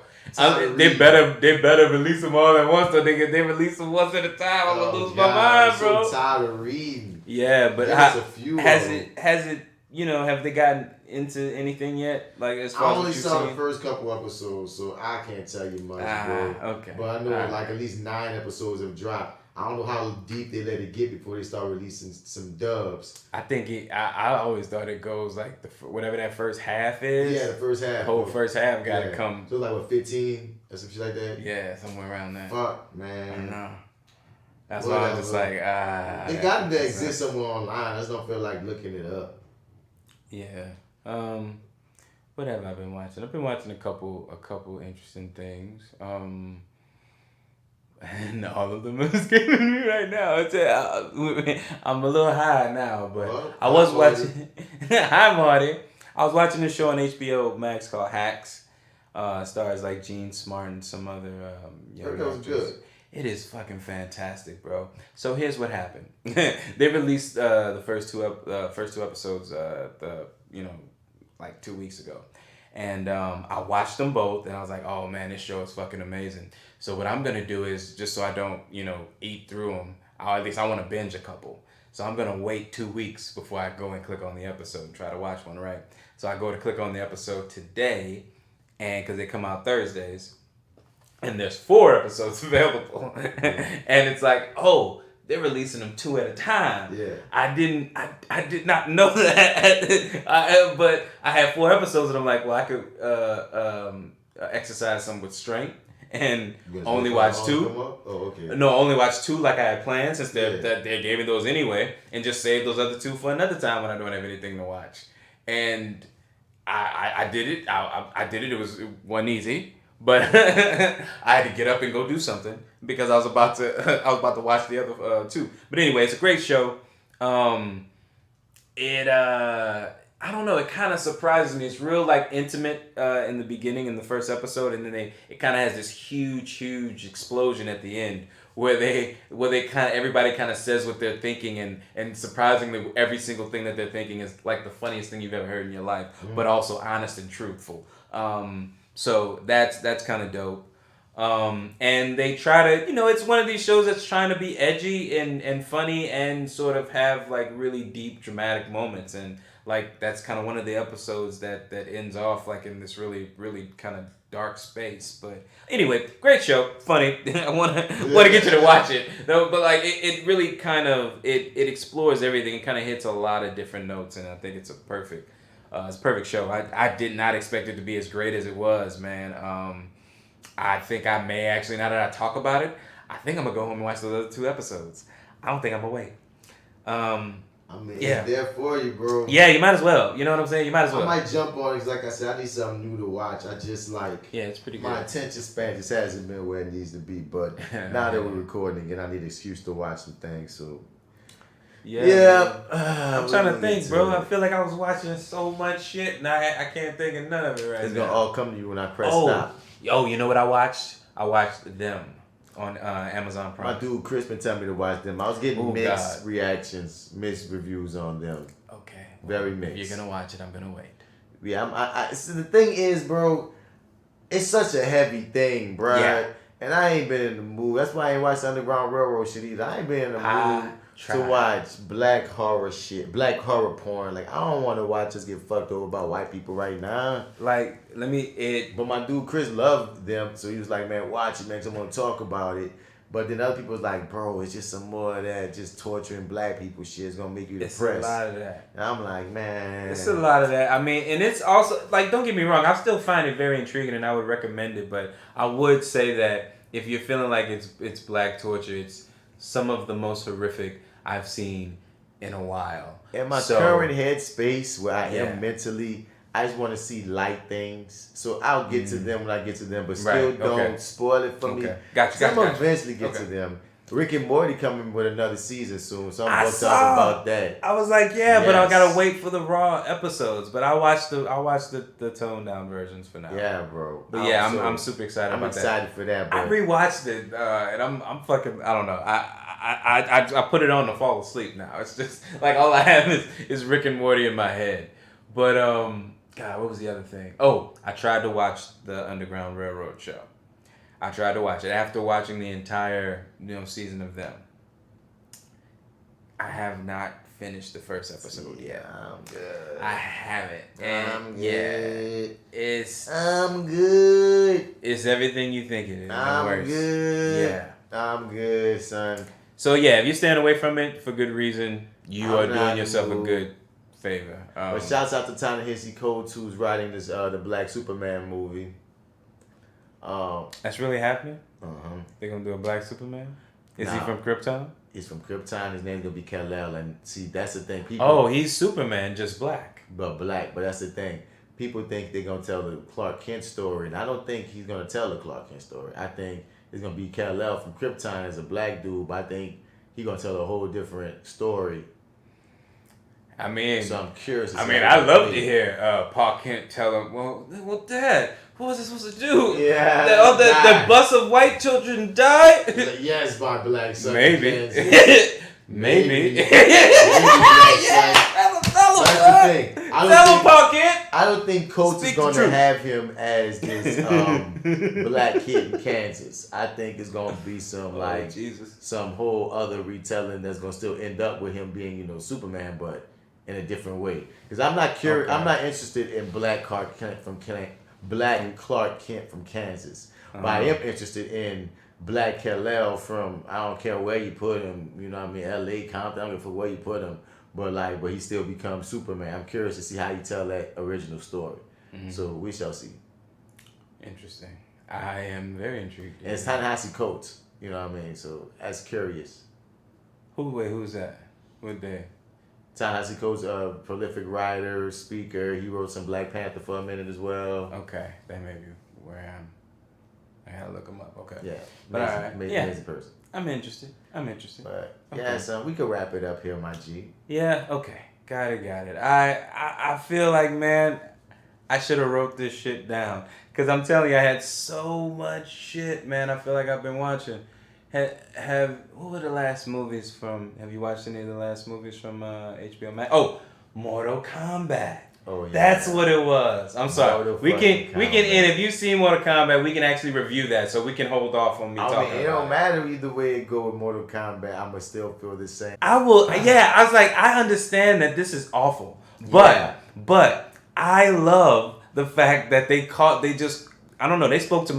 They better release them all at once, so nigga. They release them once at a time. I'm gonna lose my mind, bro. I'm so tired of reading. Yeah, but has it? You know, have they gotten into anything yet? Like as far I as only saw seen? the first couple episodes, so I can't tell you much, bro. Okay. But I know like at least 9 episodes have dropped. I don't know how deep they let it get before they start releasing some dubs. I think I always thought it goes like whatever that first half is. Yeah, the first half. The whole first half got to come. So like 15 or some shit like that. Yeah, somewhere around there. Fuck, man. I don't know. That's why I'm just like It got to exist somewhere online. I just don't feel like looking it up. Yeah. What have I been watching? I've been watching a couple interesting things. And all of them are escaping me right now. I'm a little high now, but I was watching. Hi, Marty. I was watching this show on HBO Max called Hacks. Stars like Gene Smart and some other young actors. Good. It is fucking fantastic, bro. So here's what happened. They released the first two episodes, like 2 weeks ago. And I watched them both, and I was like, oh, man, this show is fucking amazing. So what I'm going to do is, just so I don't, eat through them, at least I want to binge a couple. So I'm going to wait 2 weeks before I go and click on the episode and try to watch one, right? So I go to click on the episode today, and because they come out Thursdays, and there's 4 episodes available. And it's like, oh, they're releasing them 2 at a time. Yeah. I did not know that. But I had 4 episodes, and I'm like, well, I could exercise some with strength and only watch 2. Oh, okay. No, only watch 2 like I had planned, since they gave me those anyway, and just save those other 2 for another time when I don't have anything to watch. And I did it. I did it. It wasn't easy. But I had to get up and go do something because I was about to watch the other 2. But anyway, it's a great show. I don't know, it kind of surprises me. It's real like intimate in the beginning in the first episode, and then it kind of has this huge explosion at the end where they kind of everybody kind of says what they're thinking, and surprisingly every single thing that they're thinking is like the funniest thing you've ever heard in your life, but also honest and truthful. So that's kind of dope. And they try to, it's one of these shows that's trying to be edgy and funny and sort of have like really deep dramatic moments. And like, that's kind of one of the episodes that ends off like in this really, really kind of dark space. But anyway, great show. Funny. I want to get you to watch it though. But like, it really kind of, it explores everything. It kind of hits a lot of different notes. And I think it's a perfect show. I did not expect it to be as great as it was, man. I think I may actually, now that I talk about it, I think I'm going to go home and watch those other 2 episodes. I don't think I'm going to wait. I mean, it's there for you, bro. Yeah, you might as well. You know what I'm saying? You might as well. I might jump on it because, like I said, I need something new to watch. I just like... Yeah, it's pretty good. My attention span just hasn't been where it needs to be. But now that we're recording it, I need an excuse to watch some things, so... Yeah. I'm trying to think, bro. I feel like I was watching so much shit, and I can't think of none of it right now. It's going to all come to you when I press stop. Oh, you know what I watched? I watched Them on Amazon Prime. My dude Chris been telling me to watch Them. I was getting mixed reactions, mixed reviews on them. Okay. Very mixed. If you're going to watch it, I'm going to wait. Yeah, so the thing is, bro, it's such a heavy thing, bro. Yeah. And I ain't been in the mood. That's why I ain't watched Underground Railroad shit either. I ain't been in the mood to watch black horror shit, black horror porn. Like, I don't want to watch us get fucked over by white people right now. Like, But my dude Chris loved Them, so he was like, man, watch it, man, 'cause I'm going to talk about it. But then other people was like, bro, it's just some more of that, just torturing black people shit. It's going to make you depressed. It's a lot of that. And I'm like, man. It's a lot of that. I mean, and it's also, like, don't get me wrong, I still find it very intriguing and I would recommend it. But I would say that if you're feeling like it's black torture, it's some of the most horrific I've seen in a while. In my current headspace where I am mentally, I just want to see light things. So I'll get to them when I get to them, but still don't spoil it for me. Gotcha. I'm going to eventually get to them. Rick and Morty coming with another season soon, so I'm going to talk about that. I was like, but I got to wait for the raw episodes. But I watched the toned down versions for now. Yeah, bro. But I'm super excited about that. I'm excited for that, bro. I rewatched it, and I'm fucking, I don't know. I put it on to fall asleep now. It's just like all I have is Rick and Morty in my head. But God, what was the other thing? Oh, I tried to watch the Underground Railroad show. I tried to watch it after watching the entire season of Them. I have not finished the first episode yet. I'm good. I haven't. And I'm good. I'm good. It's everything you think it is. I'm good. Yeah. I'm good, son. So yeah, if you're staying away from it for good reason, you are doing yourself a good favor. But shouts out to Ta-Nehisi Coates, who's writing this the Black Superman movie. That's really happening? Uh-huh. They're gonna do a Black Superman? Is he from Krypton? He's from Krypton. His name's gonna be Kal-El, and see, that's the thing. He's Superman, just black. But that's the thing. People think they're gonna tell the Clark Kent story, and I don't think he's gonna tell the Clark Kent story. I think it's gonna be Kal-El from Krypton as a black dude, but I think he's gonna tell a whole different story. I mean, so I'm curious. I love to hear Pa Kent tell him, well, Dad, what was I supposed to do? Yeah. The bus of white children died? Yes, my black son. Maybe. Maybe. Tell him, Pa Kent. I don't think Coates is going to have him as this black kid in Kansas. I think it's going to be some some whole other retelling that's going to still end up with him being, Superman, but in a different way. Because I'm not curious. Okay. I'm not interested in black Clark Kent from Kansas, but I am interested in Black Kal-El from, I don't care where you put him. You know what I mean? L.A., Compton. I don't care where you put him. But he still becomes Superman. I'm curious to see how you tell that original story. Mm-hmm. So we shall see. Interesting. I am very intrigued. And it's Ta-Nehisi Coates. You know what I mean? So that's curious. Who's that? What day? Ta-Nehisi Coates, a prolific writer, speaker. He wrote some Black Panther for a minute as well. Okay, that may be where I am. I gotta look him up. Okay. Yeah. But amazing person. I'm interested. But yeah, son, we could wrap it up here, my G. Yeah. Okay. Got it. I feel like, man, I should have wrote this shit down, cause I'm telling you, I had so much shit, man. I feel like I've been watching. What were the last movies from? Have you watched any of the last movies from HBO Max? Oh, Mortal Kombat. Oh, yeah. That's what it was. I'm sorry. We can, and if you've seen Mortal Kombat, we can actually review that, so we can hold off on me talking about it. It don't matter either way it go with Mortal Kombat. I'ma still feel the same. I will. Yeah, I was like, I understand that this is awful, but I love the fact that they spoke to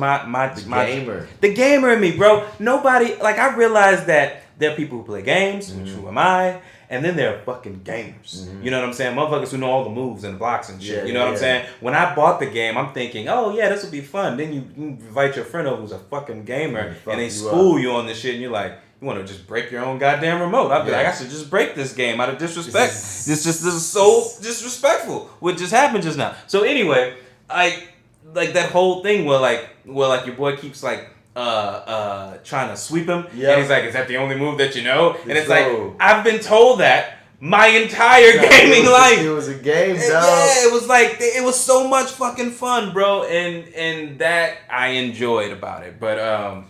the gamer in me, bro. Nobody, I realized that there are people who play games, which who am I? And then there are fucking gamers. Mm-hmm. You know what I'm saying? Motherfuckers who know all the moves and blocks and shit. You know what I'm saying? When I bought the game, I'm thinking, oh yeah, this will be fun. Then you invite your friend over who's a fucking gamer and they school you on this shit and you're like, You want to just break your own goddamn remote. I'd be like, I should just break this game out of disrespect. This is so disrespectful. What just happened just now. So anyway, like that whole thing where your boy keeps like trying to sweep him, and he's like, is that the only move that you know? And it's like, I've been told that my entire gaming life. It was a game, dog. Yeah, it was like, it was so much fucking fun, bro, and that I enjoyed about it. But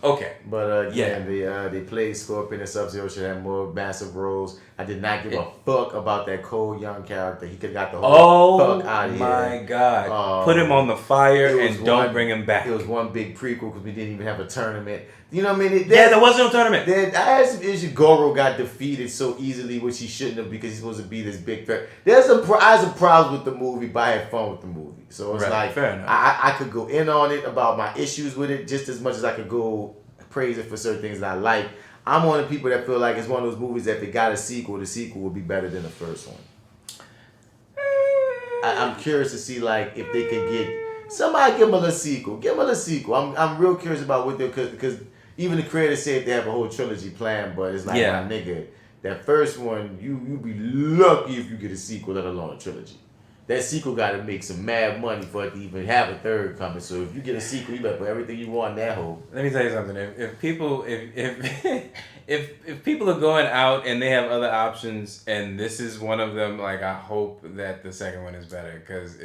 okay. But they played Scorpion and Sub-Zero should have more massive roles. I did not give a fuck about that Cole Young character. He could have got the whole fuck out of here. Oh my god! Put him on the fire and don't bring him back. It was one big prequel because we didn't even have a tournament. You know what I mean? There was no tournament. I had some issue. Goro got defeated so easily, which he shouldn't have, because he's supposed to be this big threat. I had some problems with the movie, but I had fun with the movie. So it's like, fair enough. I could go in on it about my issues with it just as much as I could go praise it for certain things that I like. I'm one of the people that feel like it's one of those movies that if it got a sequel, the sequel would be better than the first one. I'm curious to see like if they can get somebody give them a sequel. Give them a sequel. I'm real curious about what they're, because even the creators said they have a whole trilogy planned, but it's like, my nigga, that first one, you be lucky if you get a sequel, let alone a trilogy. That sequel got to make some mad money for it to even have a third coming. So if you get a sequel, you better put everything you want in that hole. Let me tell you something. If people people are going out and they have other options, and this is one of them, like, I hope that the second one is better, because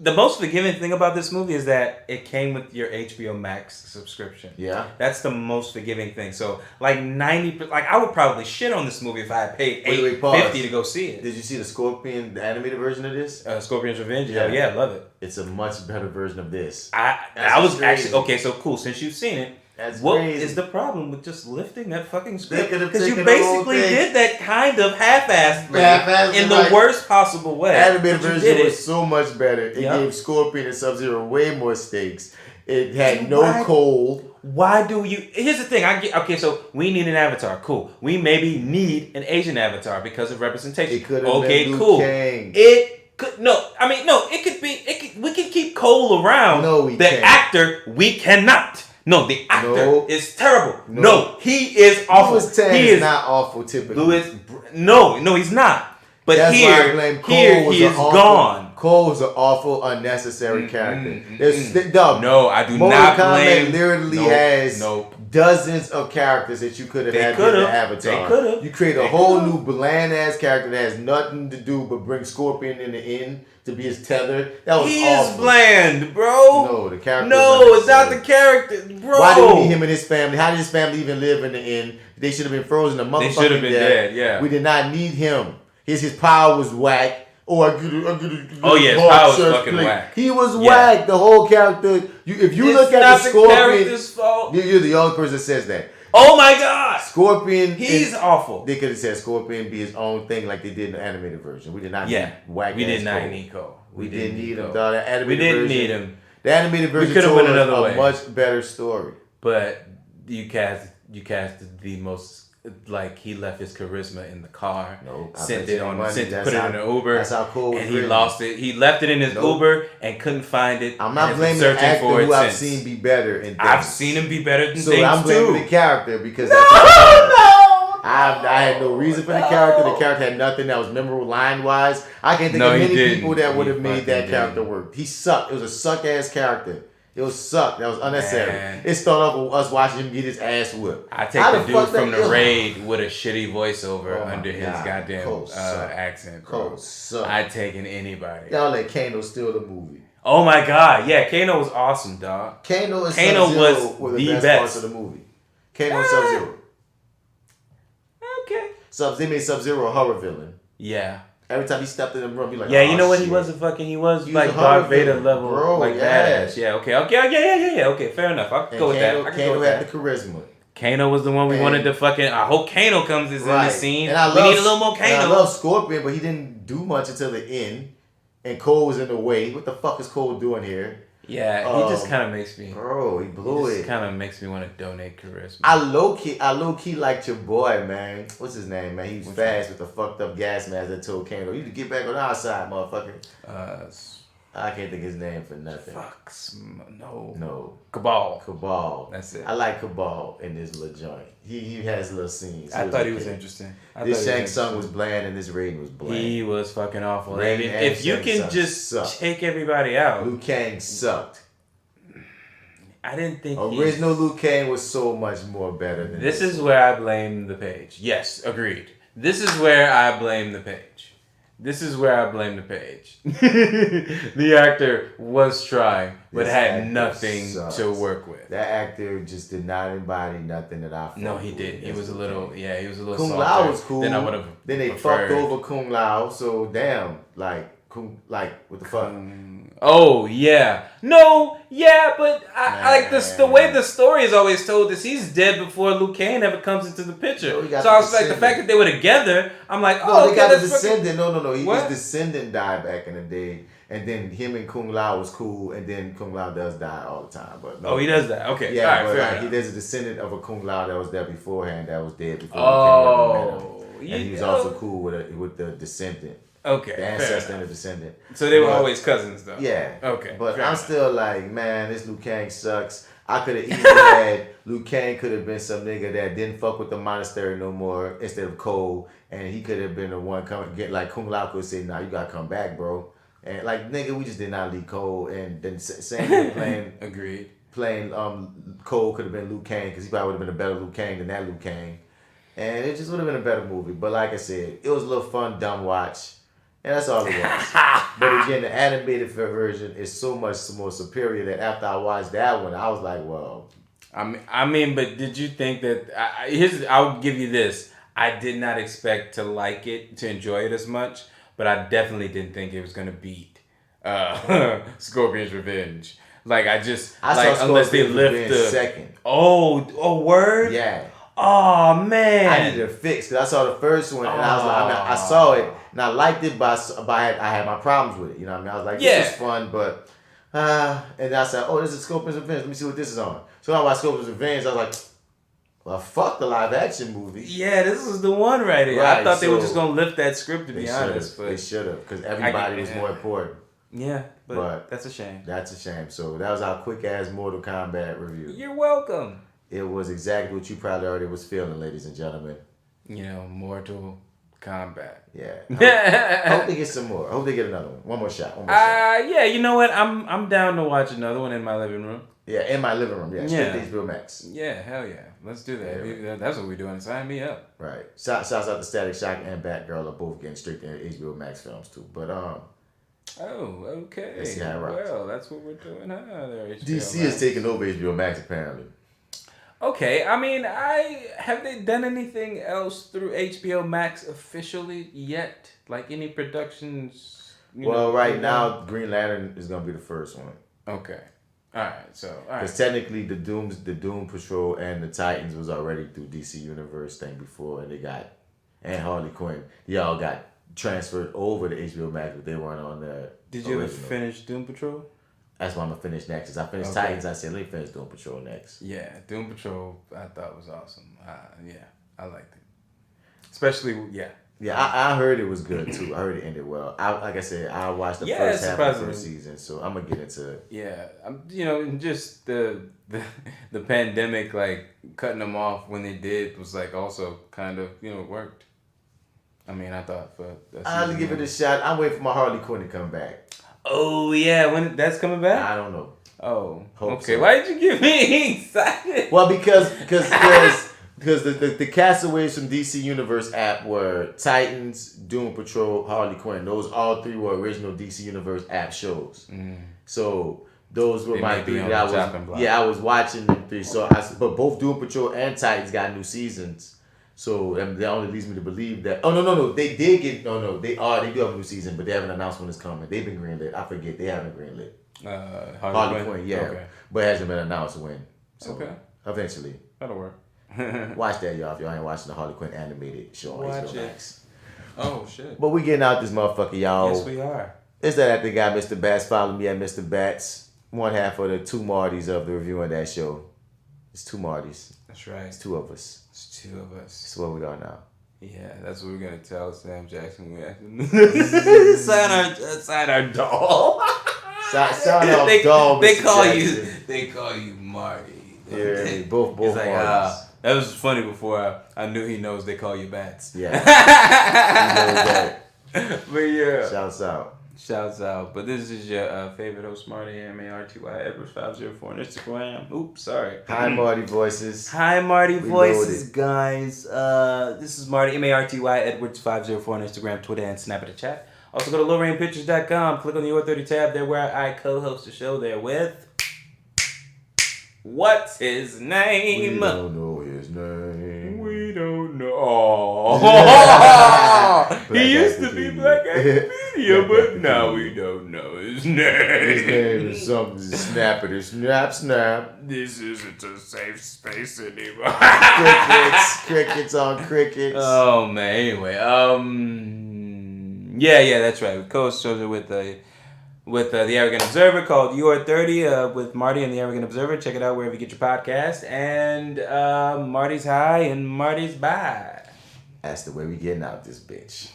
the most forgiving thing about this movie is that it came with your HBO Max subscription. Yeah. That's the most forgiving thing. So, like 90%, like I would probably shit on this movie if I had paid $8.50 to go see it. Did you see the Scorpion, the animated version of this? Scorpion's Revenge? Yeah, love it. It's a much better version of this. I was actually, okay, so cool. Since you've seen it, what crazy. Is the problem with just lifting that fucking script? Because you basically did that kind of half-assed in the worst possible way. Animated version was so much better. It gave Scorpion and Sub-Zero way more stakes. It had cold. Why do you... Here's the thing. Okay, so we need an avatar. Cool. We maybe need an Asian avatar because of representation. It could have been Liu cool. Kang. It could be... We can keep Cole around. No, we can't. The actor, we cannot. No, the actor is terrible. No, he is awful. He is not awful typically. No, he's not. But that's here, why I blame Cole he is gone. Cole is an awful, unnecessary character. No, I do not blame. Mortal Kombat literally has dozens of characters that you could have had in the Avatar. You create a whole new bland-ass character that has nothing to do but bring Scorpion in the end to be his tether. That was awful. Is bland, bro. No, the character. No, it's not the character, bro. Why did we need him and his family? How did his family even live in the end? They should have been frozen. They should have been dead. Yeah. We did not need him. His power was whack. His power was fucking whack. He was whack. The whole character. If you look at the Scorpion, fault. You're the only person that says that. Oh my God! Scorpion. He's awful. They could have said Scorpion be his own thing like they did in the animated version. We did not need whack. We did not need Cole. We didn't need him. We didn't need him. The animated version could have went another way. A much better story. But you casted the most. Like, he left his charisma in the car, put it in an Uber, that's how cool. And he lost it. He left it in his Uber and couldn't find it. I'm not blaming the actor who I've seen be better in things. I've seen him be better in things too. So I'm blaming the character because I had no reason for the character. The character had nothing that was memorable line-wise. I can't think of many people that would have made that character work. He sucked. It was a suck-ass character. It was sucked. That was unnecessary. Man. It started off with us watching him get his ass whipped. I take the dude from the raid with a shitty voiceover under his goddamn accent. Bro. I taking anybody. Y'all let Kano steal the movie. Oh my God. Yeah, Kano was awesome, dog. Kano was the best parts of the movie. Kano and Sub-Zero. Okay. They made Sub-Zero a horror villain. Yeah. Every time he stepped in the room, you're like, you know what? He was like Darth Vader level, bro, like badass. Yeah, okay, fair enough. I'll go with that. Kano had the charisma. Kano was the one we wanted to fucking. I hope Kano comes in the scene. And we need a little more Kano. And I love Scorpion, but he didn't do much until the end. And Cole was in the way. What the fuck is Cole doing here? Yeah, he just kind of makes me. Bro, he blew it. Kind of makes me want to donate charisma. I low key liked your boy, man. What's his name, man? He was fast with the fucked up gas mask that told Kano, "You need to get back on our side, motherfucker." I can't think his name for nothing. No. Cabal. That's it. I like Cabal in this little joint. He has little scenes. I thought he was interesting. This Shang Tsung was bland and this Raiden was bland. He was fucking awful. If you can just take everybody out. Liu Kang sucked. I didn't think original Liu Kang was so much more better than this. Is where I blame the page. Yes, agreed. This is where I blame the page. The actor was trying, but had nothing to work with. That actor just did not embody nothing that I felt. No, he did. He was a little Kung Lao was cool. Then I would have. Then they fucked over Kung Lao. So damn, what the fuck? Oh yeah, no, yeah, but I like this. The way the story is always told is he's dead before Liu Kang ever comes into the picture. So I was like, the fact that they were together, I'm like, they got the descendant. No, his descendant died back in the day, and then him and Kung Lao was cool, and then Kung Lao does die all the time. But no, he does that. Okay, yeah, all right, but there's a descendant of a Kung Lao that was there beforehand that was dead before Liu Kang ever met him, and he was also cool with the descendant. Okay. The ancestor and the descendant. So they were always cousins, though. Yeah. Okay. But I'm still like, man, this Liu Kang sucks. I could have easily had Liu Kang could have been some nigga that didn't fuck with the monastery no more instead of Cole, and he could have been the one coming get like Kung Lao could say, nah, you gotta come back, bro. And like nigga, we just did not leave Cole, and then same playing. Agreed. Playing Cole could have been Liu Kang because he probably would have been a better Liu Kang than that Liu Kang, and it just would have been a better movie. But like I said, it was a little fun, dumb watch. And that's all it was. But again, the animated version is so much more superior that after I watched that one, I was like, well. I mean, but did you think that... I'll give you this. I did not expect to like it, to enjoy it as much, but I definitely didn't think it was going to beat Scorpion's Revenge. Like, I saw unless they lift the... second. Oh, word? Yeah. Oh, man. I needed a fix because I saw the first one and I was like, I saw it and I liked it, but I had my problems with it. You know what I mean? I was like, this is fun, but, and I said, this is Scorpion's Revenge. Let me see what this is on. So when I watched Scorpion's Revenge, I was like, well, fuck the live action movie. Yeah, this was the one right here. Right, I thought they were just going to lift that script, to be honest. But they should have, because everybody was more important. Yeah, but that's a shame. That's a shame. So that was our quick-ass Mortal Kombat review. You're welcome. It was exactly what you probably already was feeling, ladies and gentlemen. Mortal Kombat. Yeah. I hope they get some more. I hope they get another one. One more shot. Yeah, you know what? I'm down to watch another one in my living room. Yeah, in my living room. Yeah, straight HBO Max. Yeah, hell yeah. Let's do that. Yeah. That's what we're doing. Sign me up. Right. Shouts out to Static Shock and Batgirl are both getting straight to HBO Max films too. But Oh, okay. Let's see how it rocks. Well, that's what we're doing. DC is taking over HBO Max apparently. Okay, I mean, have they done anything else through HBO Max officially yet? Like any productions? Right now, Green Lantern is gonna be the first one. Okay, all right. Because technically, the Doom Patrol and the Titans was already through DC Universe thing before, and Harley Quinn. Y'all got transferred over to HBO Max, but they weren't on the. Did you ever finish Doom Patrol? That's what I'm gonna finish next. As I finished Titans, I said, let me finish Doom Patrol next. Yeah, Doom Patrol I thought was awesome. I liked it. Especially, Yeah, I heard it was good too. I heard it ended well. Like I said, I watched the first half of the first season, so I'm gonna get into it. Yeah, just the pandemic, like cutting them off when they did was like also kind of worked. I mean, I thought I'll give it a shot. I'm waiting for my Harley Quinn to come back. Oh yeah, when that's coming back? I don't know. Oh, Hope okay. so. Why did you get me excited? Well, because the castaways from DC Universe app were Titans, Doom Patrol, Harley Quinn. Those all three were original DC Universe app shows. So those were my three that I was watching them three. But both Doom Patrol and Titans got new seasons. So that only leads me to believe that. Oh no! They did get. They do have a new season, but they haven't announced when it's coming. They've been greenlit. I forget they haven't greenlit. Harley Quinn, yeah, okay. But it hasn't been announced when. So eventually, that'll work. Watch that, y'all. If y'all ain't watching the Harley Quinn animated show on HBO Max. Oh shit! But we getting out this motherfucker, y'all. Yes, we are. It's that actor guy, Mr. Bats. Follow me at Mr. Bats. One half of the two Martys of the Reviewing That Show. It's two Martys. That's right. It's two of us. It's two of us. That's what we are now. Yeah, that's what we're gonna tell Sam Jackson. We have to sign our doll. Sound off dog. They call you Marty. Yeah, both He's like, Martys. that was funny before I knew he knows they call you bats. Yeah. He knows that. But yeah. Shouts out. But this is your favorite host, Marty, MartyEdwards 504 on Instagram. Oops, sorry. Hi, Marty Voices. Hi, Marty Voices, guys. This is Marty, MartyEdwards 504 on Instagram, Twitter, and Snapchat chat. Also go to lowrainpictures.com. Click on the Your30 tab. There where I co-host the show there with... What's his name? We don't know his name. We don't know. He used to be Black Wikipedia, but now we don't know his name. His name is something snappity snap. This isn't a safe space anymore. Crickets on crickets. Oh man. Anyway, yeah, that's right. We co-host shows with the Arrogant Observer called Your30 with Marty and the Arrogant Observer. Check it out wherever you get your podcast. And Marty's high and Marty's bye. That's the way we getting out this bitch.